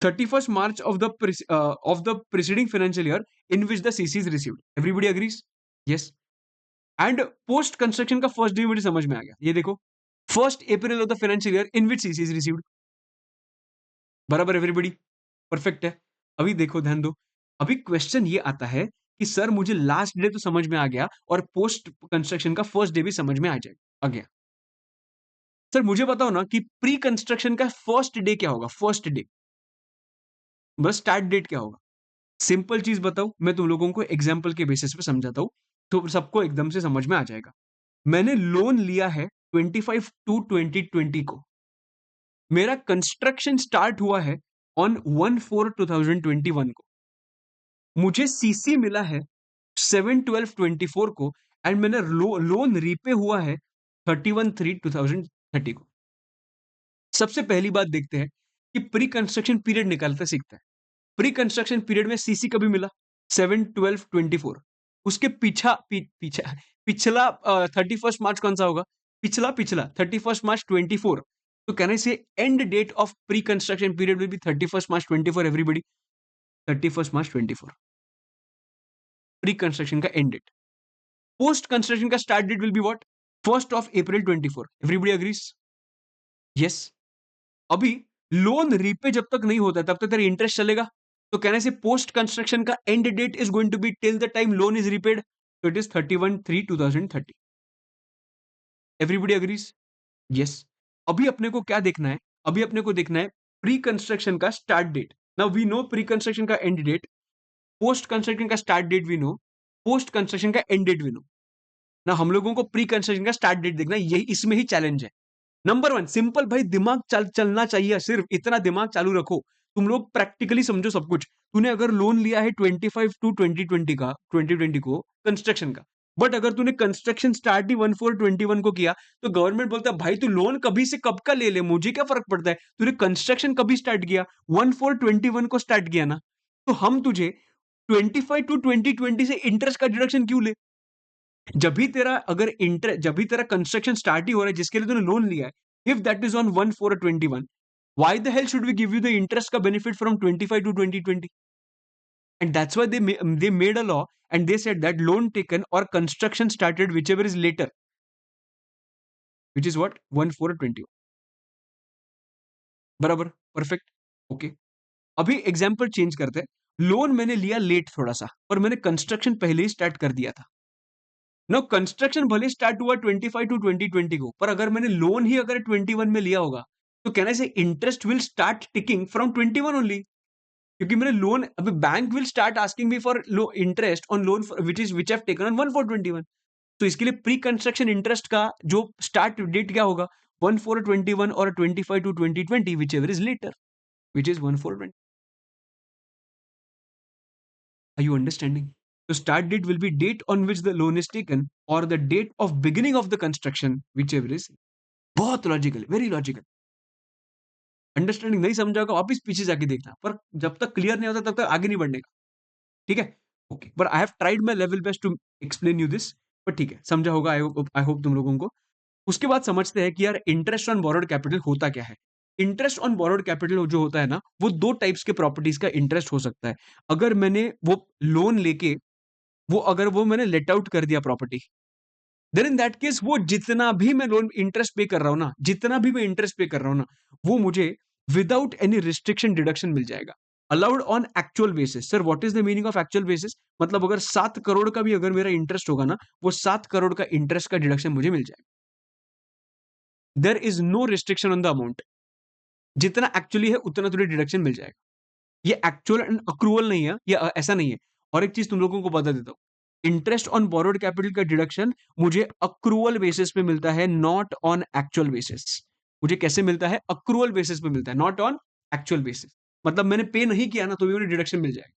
31 March of the preceding financial year in which the CC is received. Everybody agrees? Yes. And post construction का first day मुझे समझ में आ गया, ये देखो, 1 अप्रैल of the financial year in which CC is received, बराबर। Everybody perfect है। अभी देखो, ध्यान दो, अभी क्वेश्चन ये आता है कि सर मुझे लास्ट डे तो समझ में आ गया और पोस्ट कंस्ट्रक्शन का फर्स्ट डे भी समझ में आ जाएगा, आ गया। सर मुझे बताओ ना कि प्री कंस्ट्रक्शन का फर्स्ट डे क्या होगा? फर्स्ट डे, बस स्टार्ट डेट क्या होगा? सिंपल चीज बताओ, मैं तुम लोगों को एग्जाम्पल के बेसिस पे समझाता हूं। तो सबको एकदम से समझ में आ जाएगा। मैंने लोन लिया है 25 टू 2020 को। मेरा कंस्ट्रक्शन स्टार्ट हुआ है ऑन 1/4/2021 को। मुझे सीसी मिला है 7/12/24 को एंड मैंने लोन रीपे हुआ है 31/3/2030 को। सबसे पहली बात देखते हैं कि प्री कंस्ट्रक्शन पीरियड निकालते सीखते हैं। प्री कंस्ट्रक्शन पीरियड में सीसी कभी मिला 7/12/24। उसके पीछा पिछला 31 मार्च कौन सा होगा? पिछला पिछला 31 मार्च 24। तो can I say end date of pre construction period will be 31 March 24 everybody. 31 March 24 pre construction का एंड डेट। पोस्ट कंस्ट्रक्शन का start date will be what? 1 April 24। Everybody agrees? Yes. अभी लोन रीपे जब तक नहीं होता तब तक तेरा इंटरेस्ट चलेगा। तो कहने से पोस्ट कंस्ट्रक्शन का end date is going to be till the time loan is repaid. तो it is 31/3/2030। Everybody agrees? Yes. अभी अपने को क्या देखना है? अभी अपने को देखना है प्री कंस्ट्रक्शन का start date. Now we know pre construction का एंड डेट, पोस्ट कंस्ट्रक्शन का start date we know, post construction का एंड डेट वी नो। ना हम लोगों को प्री कंस्ट्रक्शन का स्टार्ट डेट देखना है, यही इसमें ही चैलेंज है। नंबर वन सिंपल भाई, दिमाग चलना चाहिए, सिर्फ इतना दिमाग चालू रखो। तुम लोग प्रैक्टिकली समझो सब कुछ। तूने अगर लोन लिया है 25 टू 2020 को कंस्ट्रक्शन का, बट अगर तूने कंस्ट्रक्शन स्टार्ट ही 1/4/21 को किया, तो गवर्नमेंट बोलता है भाई तू लोन कभी से कब का ले ले, मुझे क्या फर्क पड़ता है, तूने कंस्ट्रक्शन कभी स्टार्ट किया? 1/4/21 को स्टार्ट किया ना, तो हम तुझे 25 टू 2020 से इंटरेस्ट का डिडक्शन क्यों ले? जब भी तेरा कंस्ट्रक्शन स्टार्ट ही हो रहा है जिसके लिए तूने लोन लिया है, if that is on 1/4/21, why the hell should we give you the interest का benefit from 25 to 2020? And that's why they made a law and they said that loan taken और construction started which ever is later, which is what 1/4/21। बराबर? Perfect. Okay. अभी example change करते हैं। Loan मैंने लिया late थोड़ा सा, और मैंने कंस्ट्रक्शन पहले ही स्टार्ट कर दिया था। नो, कंस्ट्रक्शन भले स्टार्ट हुआ 25 टू 2020 को, पर अगर मैंने लोन ही अगर 21 में लिया होगा, तो कहने से interest will start ticking from 21 only. क्योंकि मैंने लोन, अभी bank will start asking me for low interest on loan which have taken on 1/4/21। तो इसके लिए प्री कंस्ट्रक्शन इंटरेस्ट का जो स्टार्ट डेट क्या होगा? 1/4/21 और 25 to 2020, which ever is later, which is 1/4/20। Are you understanding? The start date will be date on which the loan is taken or the date of beginning of the construction, whichever is. बहुत logical, very logical. Understanding नहीं समझा होगा वापस पीछे जाके देखना, पर जब तक क्लियर नहीं होता तब तक आगे नहीं बढ़ने का। ठीक है? Okay, but I have tried my level best to explain you this. पर ठीक है, समझा होगा आई होप तुम लोगों को। उसके बाद समझते हैं कि यार इंटरेस्ट ऑन बोरोड कैपिटल होता क्या है। इंटरेस्ट ऑन बोरोड कैपिटल जो होता है ना, वो दो टाइप्स के प्रॉपर्टीज का इंटरेस्ट हो सकता है। अगर मैंने वो लोन लेके अगर वो मैंने लेट आउट कर दिया property, then in that case वो जितना भी मैं लोन इंटरेस्ट पे कर रहा हूं ना, जितना भी मैं इंटरेस्ट पे कर रहा हूं ना, वो मुझे विदाउट एनी रिस्ट्रिक्शन डिडक्शन मिल जाएगा। Allowed on actual basis. Sir what is the meaning of actual basis? मतलब अगर 7 करोड़ का भी अगर मेरा इंटरेस्ट होगा ना, वो 7 करोड़ का इंटरेस्ट का डिडक्शन मुझे मिल जाएगा। There is no restriction on the amount. जितना एक्चुअली है उतना तुझे डिडक्शन मिल जाएगा। ये एक्चुअल एंड अक्रूवल नहीं है, ये ऐसा नहीं है। और एक चीज तुम लोगों को बता देता हूं, इंटरेस्ट ऑन बोरोड कैपिटल का डिडक्शन मुझे अक्रूवल बेसिस पे मिलता है, नॉट ऑन एक्चुअल बेसिस। मुझे कैसे मिलता है? अक्रूवल बेसिस पे मिलता है, नॉट ऑन एक्चुअल बेसिस। मतलब मैंने पे नहीं किया ना, तो भी मुझे डिडक्शन मिल जाएगा।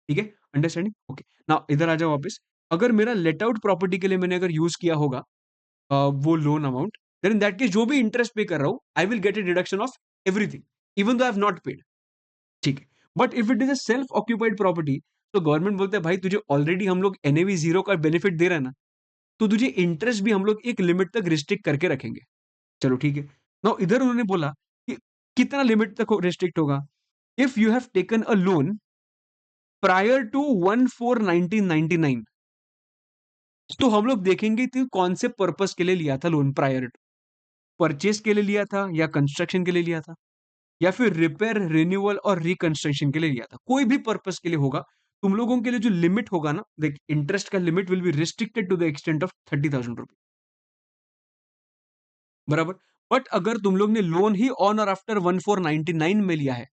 ठीक है? अंडरस्टैंडिंग? ओके। नाउ इधर आ जाओ वापस। अगर मेरा लेट आउट प्रॉपर्टी के लिए मैंने अगर यूज किया होगा वो loan amount, then in that case जो भी इंटरेस्ट पे कर रहा हूं, I will get a deduction of everything, even though I have not paid. ठीक है। But if it is a self occupied property, तो गवर्नमेंट बोलते हैं भाई तुझे ऑलरेडी हम लोग एनएवी जीरो का बेनिफिट दे रहे हैं ना, तो तुझे इंटरेस्ट भी हम लोग एक लिमिट तक रिस्ट्रिक्ट करके रखेंगे। चलो ठीक है। नाउ इधर उन्होंने बोला कि कितना लिमिट तक रिस्ट्रिक्ट होगा? If you have taken a loan prior to 1/4/1999, तो हम लोग देखेंगे कि कौन से पर्पस के लिए लिया था लोन प्रायर टू। परचेस के लिए लिया था, या कंस्ट्रक्शन के लिए लिया था, या फिर रिपेयर, रिन्यूअल और रिकंस्ट्रक्शन के लिए लिया था। कोई भी पर्पस के लिए होगा, तुम लोगों के लिए जो लिमिट होगा ना, देख इंटरेस्ट का limit will be restricted to the extent of 30,000 rupees. बराबर? बट अगर तुम लोग ने लोन ही ऑन और आफ्टर 1/4/99 में लिया है,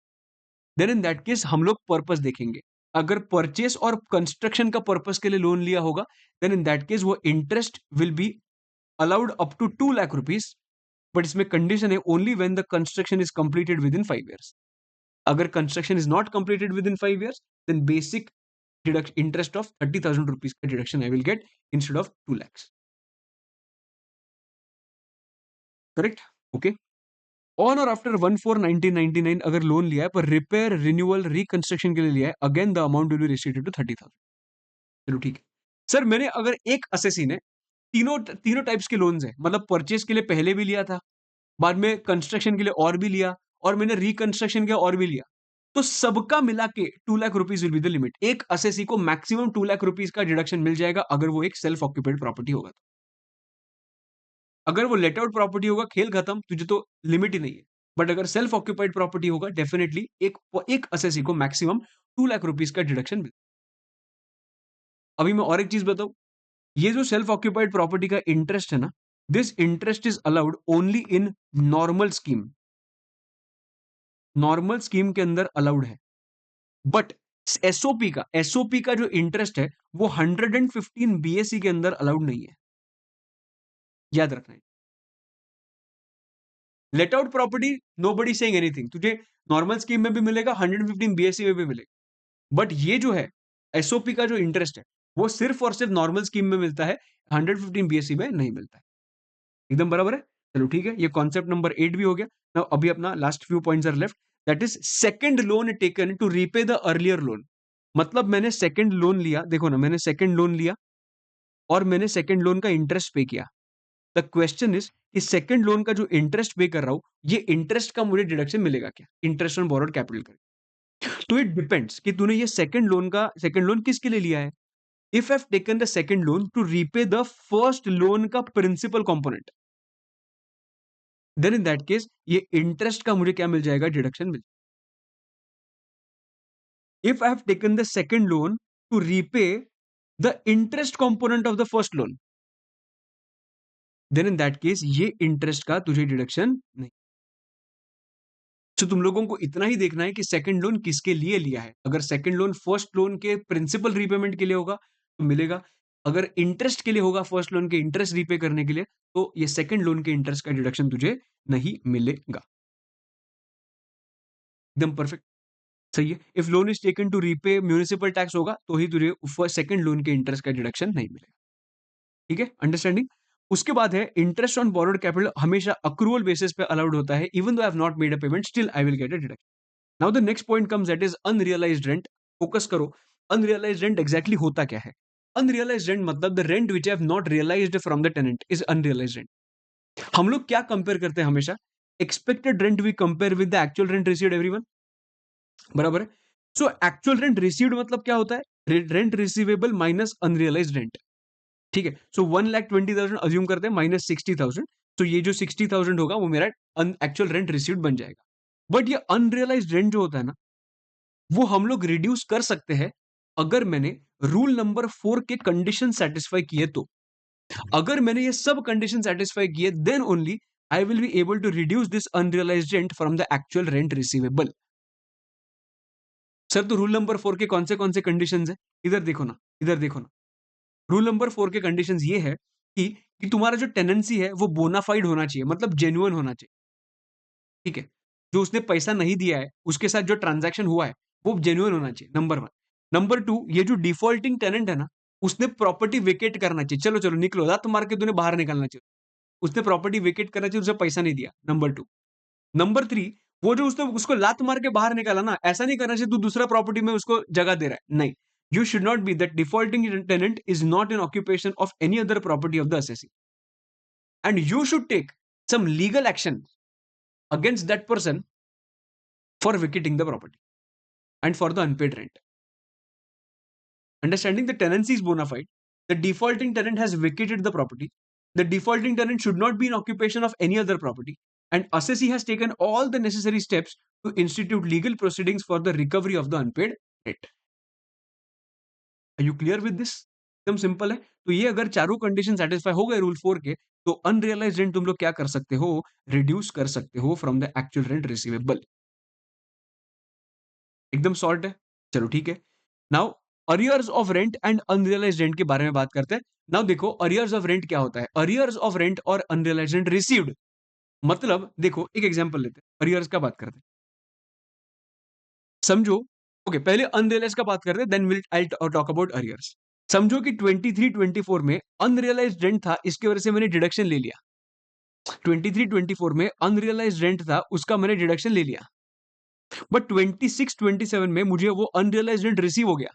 देन इन दैट केस हम लोग पर्पस देखेंगे। अगर परचेस और कंस्ट्रक्शन का पर्पस के लिए लोन लिया होगा, देन इन दैट केस वो interest will be allowed up to 2 lakh rupees, but इसमें कंडीशन है only when the construction is completed within 5 years. अगर construction is not completed within 5 years, then basic deduction interest of 30,000 rupees का deduction I will get instead of 2 lakhs। Correct? Okay. On और after 1/4/1999 अगर loan लिया है पर repair, renewal, reconstruction के लिए लिया है, again the amount will be restricted to 30,000। चलो ठीक है। सर मैंने अगर एक असेसी ने तीनों तीनों टाइप्स के लोन्स है, मतलब परचेज के लिए पहले भी लिया था, बाद में कंस्ट्रक्शन के लिए और भी लिया, और मैंने रिकंस्ट्रक्शन के और भी लिया, तो सबका मिला के 2 lakh rupees will be the limit. एक असेसी को मैक्सिमम 2 लाख रुपीज का डिडक्शन मिल जाएगा अगर वो एक सेल्फ ऑक्यूपाइड प्रॉपर्टी होगा तो। अगर वो लेट आउट प्रॉपर्टी होगा, खेल खत्म, तुझे तो लिमिट ही नहीं है। बट अगर सेल्फ ऑक्यूपाइड प्रॉपर्टी होगा, डेफिनेटली एक असेसी को मैक्सिमम 2 लाख रुपीज का डिडक्शन मिल। अभी मैं और एक चीज बताऊं, ये जो सेल्फ ऑक्यूपाइड प्रॉपर्टी का इंटरेस्ट है ना, this interest is allowed only in normal scheme. Normal scheme के अंदर अलाउड है, बट एसओपी का जो इंटरेस्ट है वो 115 बीएसई के अंदर अलाउड नहीं है, याद रखना है। Let out property nobody saying anything, तुझे नॉर्मल स्कीम में भी मिलेगा, 115 बीएसई में भी मिलेगा, बट ये जो है एसओपी का जो इंटरेस्ट है वो सिर्फ और सिर्फ नॉर्मल स्कीम में मिलता है, 115 बीएसई में नहीं मिलता है। एकदम बराबर है। चलो ठीक है, ये कॉन्सेप्ट नंबर 8 भी हो गया। नाउ अभी अपना last few points are left, that is second loan taken to repay the earlier loan. मतलब मैंने सेकंड लोन लिया, देखो ना, मैंने सेकंड लोन लिया और मैंने सेकंड लोन का इंटरेस्ट पे किया। द क्वेश्चन इज कि सेकंड लोन का जो इंटरेस्ट पे कर रहा हूं, ये इंटरेस्ट का मुझे डिडक्शन मिलेगा क्या, इंटरेस्ट ऑन बोरोड कैपिटल का? तो इट डिपेंड्स कि तूने ये सेकंड लोन किसके लिए लिया है। If have taken the second loan to repay the first loan का principal component, then in that case ये इंटरेस्ट का मुझे क्या मिल जाएगा, डिडक्शन मिल। If I have taken the second loan to repay the interest component of the first loan, then in that case ये interest का तुझे डिडक्शन नहीं। तो तुम लोगों को इतना ही देखना है कि सेकंड लोन किसके लिए लिया है। अगर सेकंड लोन फर्स्ट लोन के प्रिंसिपल रीपेमेंट के लिए होगा तो मिलेगा, अगर इंटरेस्ट के लिए होगा फर्स्ट लोन के इंटरेस्ट रीपे करने के लिए, तो ये सेकंड लोन के इंटरेस्ट का डिडक्शन तुझे नहीं मिलेगा। एकदम परफेक्ट, सही है। If loan is taken to repay municipal tax होगा तो ही तुझे सेकंड लोन के इंटरेस्ट का डिडक्शन नहीं मिलेगा। ठीक है, अंडरस्टैंडिंग। उसके बाद है इंटरेस्ट ऑन बोरोड कैपिटल, हमेशा अक्रूवल बेसिस पे अलाउड होता है, even though I have not made a payment, still I will get a deduction. Now the next point comes, that is unrealised rent. Focus करो, unrealised rent exactly होता क्या है। Unrealised rent मतलब the rent which have not realised from the tenant is unrealised rent. हम लोग क्या compare करते हैं हमेशा, expected rent we compare with the actual rent received, everyone बराबर है। सो एक्चुअल रेंट रिसीव्ड मतलब क्या होता है, rent receivable minus unrealised rent. ठीक है, सो 1,20,000 अज्यूम करते हैं माइनस 60,000, तो ये जो 60,000 होगा वो मेरा एक्चुअल रेंट रिसीव्ड बन जाएगा। बट ये अनरियलाइज्ड रेंट जो होता है ना, वो हम लोग रिड्यूस कर सकते हैं अगर मैंने रूल नंबर 4 के कंडीशन सेटिस्फाई किए तो। अगर मैंने ये सब कंडीशन सेटिस्फाई किए, then only I will be able to reduce this unrealised rent from the actual rent receivable. Sir तो रूल नंबर 4 के कौन से कंडीशंस है, इधर देखो ना, इधर देखो ना। रूल नंबर 4 के कंडीशंस ये है कि तुम्हारा जो टेनेंसी है वो बोनाफाइड होना चाहिए, मतलब जेन्युइन होना चाहिए। ठीक है, जो उसने पैसा नहीं दिया है उसके साथ जो ट्रांजैक्शन हुआ है वो जेन्युइन होना चाहिए, नंबर 1। नंबर 2, ये जो डिफॉल्टिंग टेनेंट है ना, उसने प्रॉपर्टी वेकेट करना चाहिए, चलो चलो निकलो, लात मार के तूने बाहर निकलना चाहिए, उसने प्रॉपर्टी वेकेट करना चाहिए, उसे पैसा नहीं दिया, नंबर 2। नंबर 3, वो जो उसने उसको लात मार के बाहर निकाला ना, ऐसा नहीं करना चाहिए तू दूसरा प्रॉपर्टी में उसको जगह दे रहा है, नहीं। You should not be that defaulting tenant is not in occupation of any other property of the assessee, and you should take some legal action against that person for vacating the property and for the unpaid rent. Understanding the tenancy is bona fide, the defaulting tenant has vacated the property, the defaulting tenant should not be in occupation of any other property, and assessee has taken all the necessary steps to institute legal proceedings for the recovery of the unpaid rent. Are you clear with this? एकदम simple है। तो ये अगर चारों condition satisfy हो गए rule 4 के, तो अनरियलाइज्ड रेंट तुम लोग क्या कर सकते हो, रिड्यूस कर सकते हो from the actual rent receivable. एकदम सॉर्ट है। चलो ठीक है। Now arrears of rent and unrealised rent के बारे में बात करते हैं। नाउ देखो अरियर्स ऑफ रेंट क्या होता है। अरियर्स ऑफ रेंट और अनरियलाइज्ड रेंट रिसीव्ड, मतलब देखो एक एग्जांपल लेते हैं, अरियर्स का बात करते हैं। समझो, ओके पहले अनरियलाइज्ड का बात करते हैं, then will I talk about arrears. समझो कि 23-24 में अनरियलाइज्ड रेंट था, इसकी वजह से मैंने डिडक्शन ले लिया। 23-24 में अनरियलाइज्ड रेंट था, उसका मैंने डिडक्शन ले लिया। बट 26-27 में मुझे वो अनरियलाइज्ड रेंट रिसीव हो गया।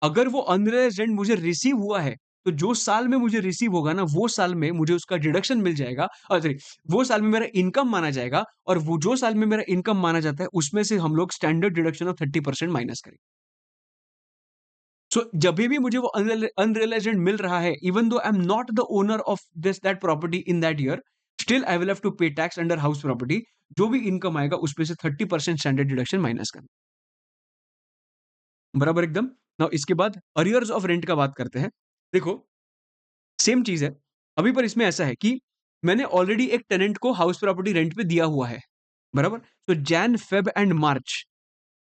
अगर वो अनरियलाइज्ड रेंट मुझे रिसीव हुआ है, तो जो साल में मुझे रिसीव होगा ना, वो साल में मुझे उसका डिडक्शन मिल जाएगा। सॉरी, वो साल में मेरा इनकम माना जाएगा, और वो जो साल में मेरा इनकम माना जाता है, उसमें से हम लोग स्टैंडर्ड डिडक्शन ऑफ 30% माइनस करेंगे। सो जभी भी मुझे वो अनरियलाइज्ड रेंट मिल रहा है, even though I am not the owner of this that property in that year, still I will have to pay tax under house property. जो भी इनकम आएगा उसमें से 30% स्टैंडर्ड डिडक्शन माइनस करना। बराबर एकदम। नाउ इसके बाद अरियर्स ऑफ रेंट का बात करते हैं। देखो सेम चीज है, अभी पर इसमें ऐसा है कि मैंने ऑलरेडी एक टेनेंट को हाउस प्रॉपर्टी रेंट पे दिया हुआ है, बराबर। तो जैन फेब एंड मार्च,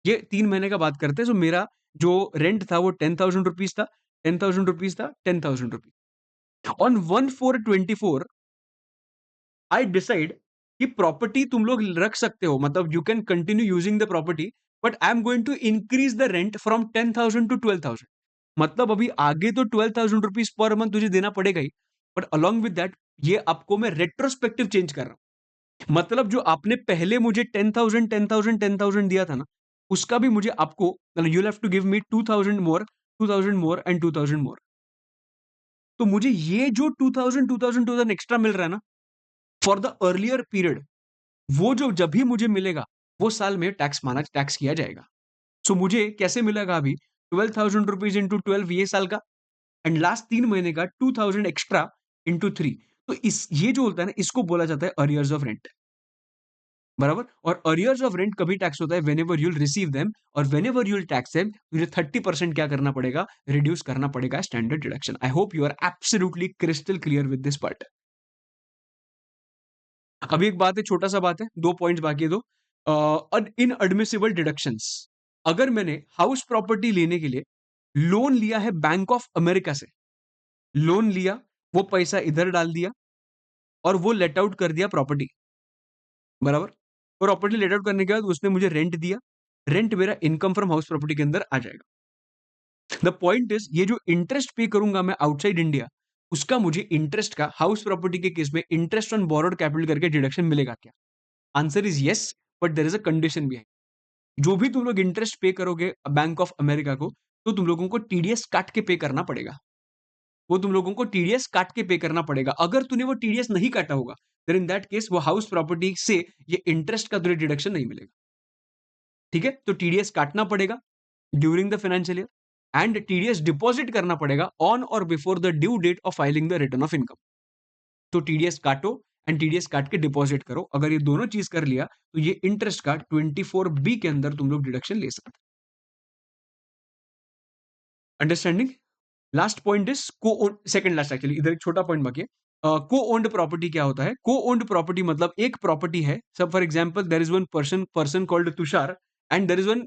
ये 3 महीने का बात करते हैं। तो मेरा जो रेंट था वो 10,000 रुपीज था, 10,000 रुपीज था, 10,000 रुपीज। ऑन 1/4/24 आई डिसाइड कि प्रॉपर्टी तुम लोग रख सकते हो, मतलब you can continue using the property, but I am going to increase the rent from 10,000 to 12,000। मतलब अभी आगे तो 12,000 रुपीज पर मंथ तुझे देना पड़ेगा ही, बट अलॉन्ग विद दैट ये आपको मैं रेट्रोस्पेक्टिव चेंज कर रहा हूं। मतलब जो आपने पहले मुझे 10,000 10,000 10,000 दिया था ना, उसका भी मुझे आपको, मतलब you have to give me 2,000 more, 2,000 more and 2,000 more. तो मुझे ये जो 2,000 2,000 2,000 एक्स्ट्रा मिल रहा है ना, फॉर द अर्लियर पीरियड, वो जो जब भी मुझे मिलेगा, वो साल में टैक्स किया जाएगा। सो मुझे कैसे मिलेगा अभी, 12,000 रुपीज इंटू 12 ये साल का, एंड लास्ट 3 महीने का 2,000 एक्स्ट्रा इंटू 3। तो इस ये जो होता है ना, इसको बोला जाता है अरियर्स ऑफ रेंट, बराबर। और अरियर्स ऑफ रेंट कभी टैक्स होता है whenever you'll receive them, और whenever you'll tax them, मुझे 30% क्या करना पड़ेगा, रिड्यूस करना पड़ेगा standard deduction. I hope you are absolutely crystal clear with this part. अभी एक बात है, छोटा सा बात है, 2 पॉइंट्स बाकी है, दो इन एडमिसिबल डिडक्शंस। अगर मैंने हाउस प्रॉपर्टी लेने के लिए लोन लिया है बैंक ऑफ अमेरिका से, लोन लिया, वो पैसा इधर डाल दिया, और वो लेट आउट कर दिया प्रॉपर्टी, बराबर। और प्रॉपर्टी लेट आउट करने के बाद उसने मुझे रेंट दिया, रेंट मेरा इनकम फ्रॉम हाउस प्रॉपर्टी के अंदर आ जाएगा। द पॉइंट इज, ये जो इंटरेस्ट पे करूंगा मैं आउटसाइड इंडिया, उसका मुझे इंटरेस्ट का हाउस प्रॉपर्टी के केस में इंटरेस्ट ऑन बोरोड कैपिटल करके डिडक्शन मिलेगा क्या? Answer is yes, but there is a condition भी है। जो भी तुम लोग इंटरेस्ट पे करोगे बैंक ऑफ अमेरिका को, तो तुम लोगों को टीडीएस काट के पे करना पड़ेगा। वो तुम लोगों को टीडीएस काट के पे करना पड़ेगा। अगर तूने वो टीडीएस नहीं काटा होगा, देन इन दैट केस वो हाउस प्रॉपर्टी से ये इंटरेस्ट का तुझे डिडक्शन नहीं मिलेगा। ठीक है, तो टीडीएस काटना पड़ेगा during the financial year, and TDS deposit करना पड़ेगा on or before the due date of filing the return of income. तो टीडीएस काटो एंड टीडीएस काट के डिपॉजिट करो। अगर ये दोनों चीज कर लिया, तो ये इंटरेस्ट का 24B के अंदर तुम लोग डिडक्शन ले सकते। अंडरस्टैंडिंग। लास्ट पॉइंट इज को ओन, सेकंड लास्ट एक्चुअली, इधर एक छोटा पॉइंट बाकी है। को ओन्ड प्रॉपर्टी क्या होता है? को ओन्ड प्रॉपर्टी मतलब एक प्रॉपर्टी है, सब for example there is one person called Tushar, and there is one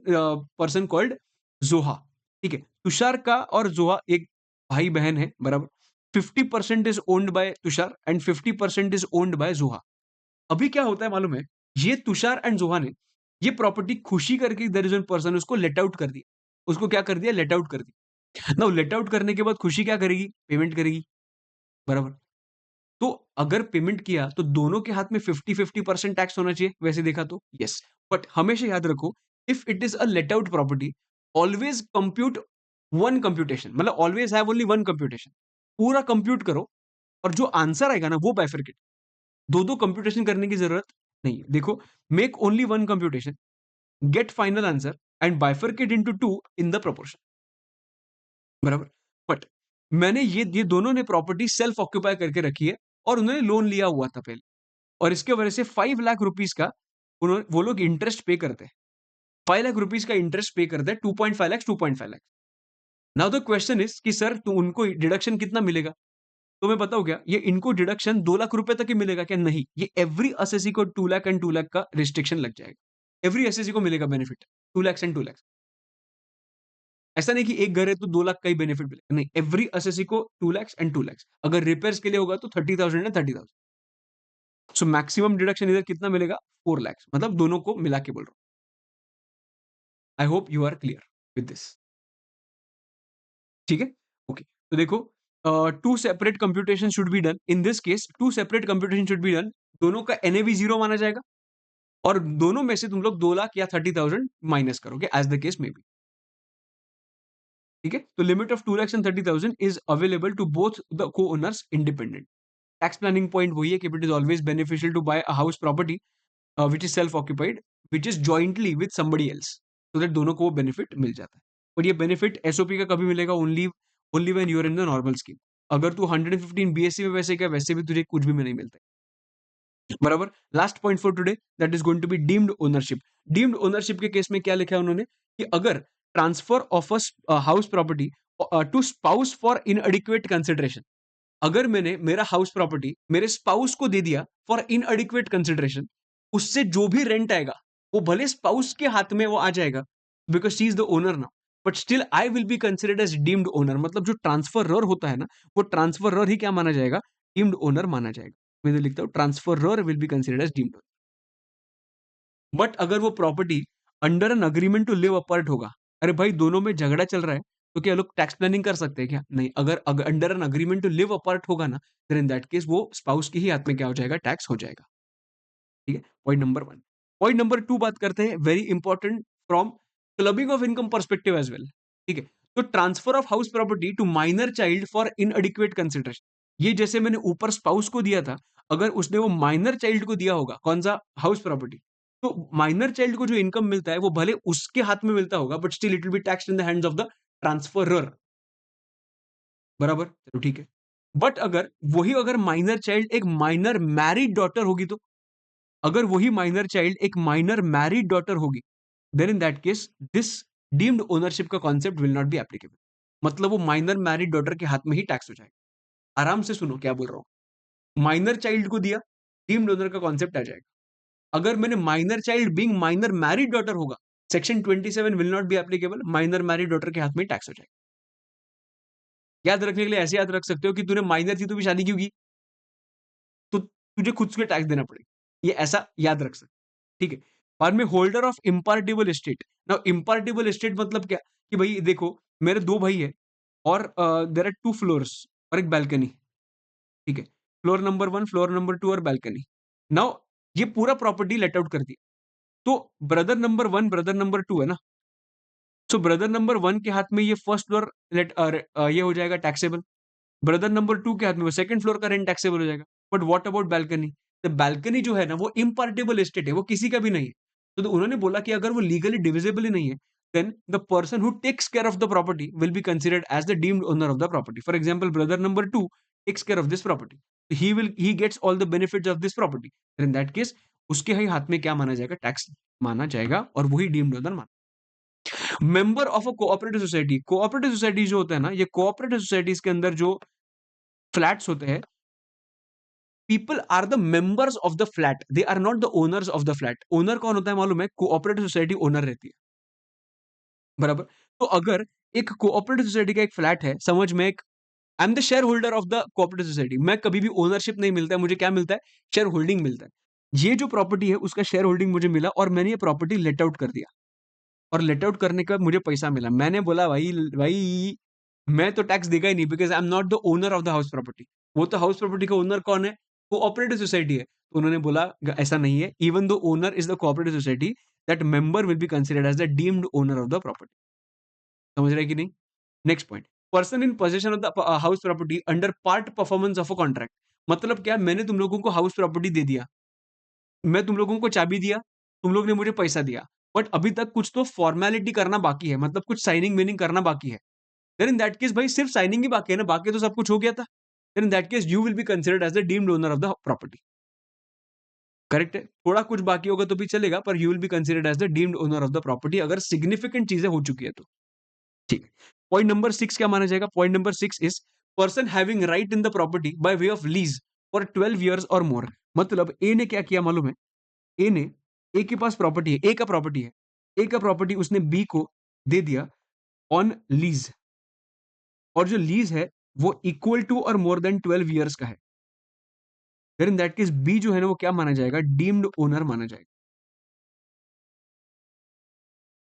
person called Zoha. ठीक है, तुषार का और जोहा एक भाई बहन है, बराबर। 50% is owned by Tushar and 50% is owned by जोहा। अभी क्या होता है मालूम है, ये तुषार एंड जोहा ने ये प्रॉपर्टी खुशी करके देयर इज वन पर्सन उसको लेट आउट कर दिया। उसको क्या कर दिया? लेट आउट कर दिया। ना लेट आउट करने के बाद खुशी क्या करेगी? पेमेंट करेगी, बराबर। तो अगर पेमेंट किया तो दोनों के हाथ में 50-50% टैक्स होना चाहिए, वैसे देखा तो यस। बट हमेशा याद रखो, if it is a let out property, always compute one computation, मतलब always have only one computation. पूरा कंप्यूट करो, और जो आंसर आएगा ना वो बाइफरकेट। दो दो कंप्यूटेशन करने की जरूरत नहीं है। देखो, make only one computation, get final answer, and bifurcate into two in the proportion, बराबर। बट मैंने ये दोनों ने प्रॉपर्टी सेल्फ ऑक्यूपाई करके रखी है, और उन्होंने लोन लिया हुआ था पहले, और इसके वजह से 5 लाख रुपीज का उन्होंने, वो लोग इंटरेस्ट पे करते हैं। 5 लाख रुपीज का इंटरेस्ट पे करते हैं, 2.5 lakh 2.5 lakh. Now the question is कि सर तो उनको डिडक्शन कितना मिलेगा? तो मैं बताऊं क्या, ये इनको डिडक्शन 2 लाख रुपए तक ही मिलेगा क्या? नहीं, ये एवरी एसएससी को 2 लाख एंड 2 लाख का रिस्ट्रिक्शन लग जाएगा। एवरी एसएससी को मिलेगा बेनिफिट 2 लाख एंड 2 लाख। ऐसा नहीं कि एक घर है तो 2 लाख का ही बेनिफिट मिलेगा, नहीं, एवरी एसएससी को 2 लाख एंड 2 लाख। अगर रिपेयर्स के लिए होगा तो 30,000 एंड 30,000। सो मैक्सिमम डिडक्शन इधर कितना मिलेगा? 4 लाख, मतलब दोनों को मिला के बोल रहा हूँ। I hope you are clear with this. ठीक है? ओके। तो देखो, 2 separate computation should be done. In this case 2 separate computation should be done. दोनों का एनएवी 0 माना जाएगा और दोनों में से तुम लोग 2 लाख या 30,000 माइनस करोगे, as the case may be. ठीक है? तो limit of 2 lakh and 30,000 is available to both the co-owners independent. Tax planning point वही है कि it is always beneficial to buy a house property which is self occupied, which is jointly with somebody else, so that दोनों को वो benefit मिल जाता है। और ये बेनिफिट एसओपी का कभी मिलेगा? Only only when you are in the normal scheme. अगर तू 115 बीएससी में वैसे क्या, वैसे भी तुझे कुछ भी में नहीं मिलता है। बराबर। Last point for today, that is going to be deemed ownership. Deemed ownership के केस में क्या लिखा है उन्होंने कि अगर transfer of a house property to spouse for inadequate consideration, अगर मैंने मेरा हाउस प्रॉपर्टी मेरे स्पाउस को दे दिया फॉर इनएडिक्वेट कंसिडरेशन, उससे जो भी रेंट आएगा वो भले स्पाउस के हाथ में वो आ जाएगा, because she is the owner now, but still I will be considered as deemed owner. मतलब जो ट्रांसफरर होता है ना, वो ट्रांसफरर ही क्या माना जाएगा? डीम्ड ओनर माना जाएगा। मैं तो लिखता हूँ transferor will be considered as deemed owner. But अगर वो property under an agreement to live apart होगा, अरे भाई दोनों में झगड़ा चल रहा है, तो क्या लोग टैक्स प्लानिंग कर सकते हैं क्या? नहीं। अगर under an agreement to live apart होगा ना, देन इन दैट केस वो स्पाउस के ही हाथ में क्या हो जाएगा? टैक्स हो जाएगा। ठीक है? Point number 1। पॉइंट नंबर 2 बात करते हैं, very important from clubbing of income perspective as well. ठीक है? तो transfer of house property to minor child for inadequate consideration, ये जैसे मैंने ऊपर स्पाउस को दिया था, अगर उसने वो माइनर चाइल्ड को दिया होगा, कौन सा? हाउस प्रॉपर्टी, तो माइनर चाइल्ड को जो इनकम मिलता है वो भले उसके हाथ में मिलता होगा, but still it will be taxed in the hands of the transferor. बराबर? चलो ठीक है। बट अगर वही अगर माइनर चाइल्ड एक माइनर मैरिड डॉटर होगी, तो अगर वही माइनर चाइल्ड एक माइनर मैरिड डॉटर होगी, then in that case this deemed ownership का concept will not be applicable. मतलब वो माइनर मैरिड डॉटर के हाथ में ही टैक्स हो जाएगा। आराम से सुनो क्या बोल रहा हूं। माइनर चाइल्ड को दिया, डीम्ड ओनर का कॉन्सेप्ट आ जाएगा। अगर मैंने minor child being minor married daughter होगा, section 27 will not be applicable, minor married daughter के हाथ में टैक्स हो जाएगा। याद रखने के लिए ऐसे याद रख सकते हो कि तूने माइनर थी तो भी शादी क्यों की, तो तुझे खुद से टैक्स देना पड़ेगा। ये ऐसा याद रख सकते, ठीक है? बाद में holder of इम्पार्टिबल estate. Now इम्पार्टिबल estate मतलब क्या, कि भाई देखो मेरे 2 भाई है और देयर आर 2 फ्लोर्स और एक बालकनी, ठीक है? फ्लोर नंबर 1, फ्लोर नंबर 2 और बालकनी। नाउ ये पूरा प्रॉपर्टी लेट आउट कर दिया। तो ब्रदर नंबर 1, ब्रदर नंबर 2 है ना? सो ब्रदर नंबर 1 के हाथ में ये फर्स्ट फ्लोर ये हो जाएगा टैक्सेबल। ब्रदर नंबर 2 के हाथ में वो सेकंड फ्लोर का रेंट टैक्सेबल हो जाएगा। But what about balcony? तो बालकनी जो है ना, वो इम्पार्टेबल एस्टेट है, वो किसी का भी नहीं है। तो उन्होंने बोला कि अगर वो लीगली डिविजिबल ही नहीं है, then the person who takes care of the property will be considered as the deemed owner of the property. For example brother number 2 takes care of this property, he gets all the benefits of this property. In that case उसके ही हाथ में क्या माना जाएगा? Tax माना जाएगा और वही डीम्ड ओनर माना। Member of a cooperative society. Cooperative society जो होता है ना, ये कोऑपरेटिव सोसाइटीज के अंदर जो फ्लैट्स होते हैं, people are the members of the flat, they are not the owners of the flat. Owner कौन होता है मालूम है? कोऑपरेटिव सोसाइटी ओनर रहती है। बराबर। तो अगर एक कोऑपरेटिव सोसाइटी का एक फ्लैट है, समझ में एक, I am the share holder of the cooperative society, मैं कभी भी ओनरशिप नहीं मिलता है, मुझे क्या मिलता है? शेयर होल्डिंग मिलता है। ये जो प्रॉपर्टी है उसका शेयर होल्डिंग मुझे मिला और मैंने ये प्रॉपर्टी लेट आउट कर दिया और लेट आउट करने के बाद मुझे पैसा मिला। मैंने बोला भाई भाई मैं तो टैक्स देगा ही नहीं, because I am not the owner of the house property. वो तो हाउस प्रॉपर्टी का ओनर कौन है? कोऑपरेटिव सोसाइटी है। तो उन्होंने बोला ऐसा नहीं है, even the owner is the cooperative society, that member will be considered as the deemed owner of the property. समझ रहे हैं कि नहीं? Next point, person in possession of the house property under part performance of a contract. मतलब क्या, मैंने तुम लोगों को हाउस प्रॉपर्टी दे दिया, मैं तुम लोगों को चाबी दिया, तुम लोग ने मुझे पैसा दिया, बट अभी तक कुछ तो फॉर्मेलिटी करना बाकी है, मतलब कुछ साइनिंग वीनिंग करना बाकी है। देन इन दैट केस भाई सिर्फ साइनिंग ही बाकी है ना, बाकी तो सब कुछ हो गया था। Then in that case you will be considered as the deemed owner of the property. Correct है? थोड़ा कुछ बाकी होगा तो भी चलेगा, पर you will be considered as the deemed owner of the property अगर सिग्निफिकेंट चीजें हो चुकी है तो। ठीक है। पॉइंट नंबर 6 क्या माना जाएगा? Point number 6 is person having right in the property by way of lease for 12 years और मोर। मतलब ए ने क्या किया मालूम है? ए ने, ए के पास प्रॉपर्टी है, ए का प्रॉपर्टी है, ए का प्रॉपर्टी उसने बी को दे दिया ऑन लीज, और जो लीज है वो इक्वल टू और मोर देन 12 ईयर्स का है, then in that case B जो है ना वो क्या माना जाएगा, डीम्ड ओनर माना जाएगा।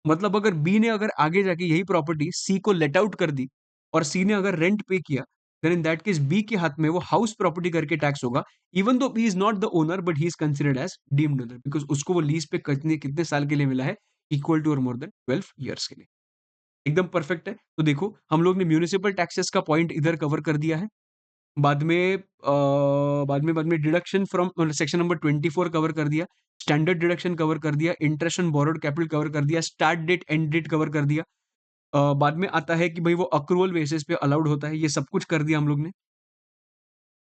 मतलब अगर बी ने अगर आगे जाके यही प्रॉपर्टी सी को लेट आउट कर दी और सी ने अगर रेंट पे किया, then in that case B के हाथ में वो हाउस प्रॉपर्टी करके टैक्स होगा, even though B is not the owner but he is considered as deemed owner, because उसको वो लीज पे कितने कितने साल के लिए मिला है, इक्वल टू और मोर देन 12 ईयर्स के लिए। एकदम परफेक्ट है। तो देखो हम लोग ने म्यूनिसिपल टैक्सेस का पॉइंट इधर कवर कर दिया है। बाद में deduction from section number 24 cover कर दिया, स्टैंडर्ड डिडक्शन कवर कर दिया, interest on borrowed capital cover कर दिया, start date end date cover कर दिया। बाद में आता है कि भाई वो अक्रूवल बेसिस पे अलाउड होता है, ये सब कुछ कर दिया हम लोग ने।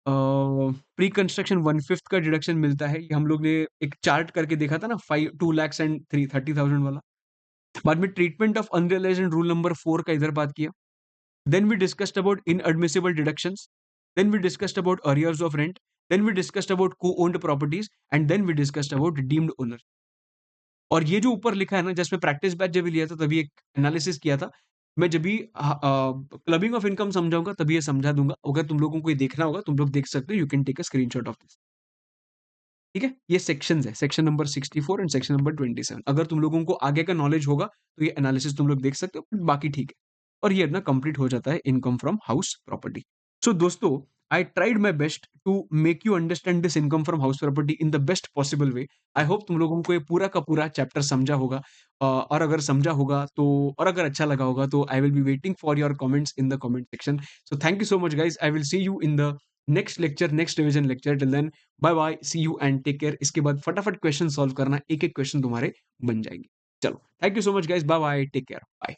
प्री कंस्ट्रक्शन 1/5 का डिडक्शन मिलता है, ये हम लोग ने एक चार्ट करके देखा था ना, 2 lakhs एंड 30,000 वाला। बाद में treatment of unrealised rule number 4 का इधर बात किया। Then we discussed about inadmissible deductions. Then we discussed about arrears of rent. Then we discussed about co-owned properties. And then we discussed about deemed owner. और ये जो ऊपर लिखा है ना, जिसमें प्रैक्टिस बैच जब भी लिया था तभी एक एनालिसिस किया था, मैं जब भी क्लबिंग ऑफ इनकम समझाऊंगा तभी ये समझा दूंगा। अगर तुम लोगों को ये देखना होगा तुम लोग देख सकते हो, you can take a screenshot of this. ठीक है, ये सेक्शंस है, section number 64 and section number 27। अगर तुम लोगों को आगे का नॉलेज होगा तो ये एनालिसिस तुम लोग देख सकते हो, बाकी ठीक है। और ये अपना कंप्लीट हो जाता है income from house property. So दोस्तों, I tried my best to make you understand this income from house property in the best possible way. I hope तुम लोगों को ये पूरा का पूरा चैप्टर समझा होगा। और अगर समझा होगा तो, और अगर अच्छा लगा होगा तो I will be waiting for your comments in the comment section. So thank you so much guys, I will see you in the next lecture, next revision lecture. Till then bye bye, see you and take care. इसके बाद फटाफट question solve करना, एक एक question तुम्हारे बन जाएंगे। चलो, thank you so much guys, bye bye, take care, bye.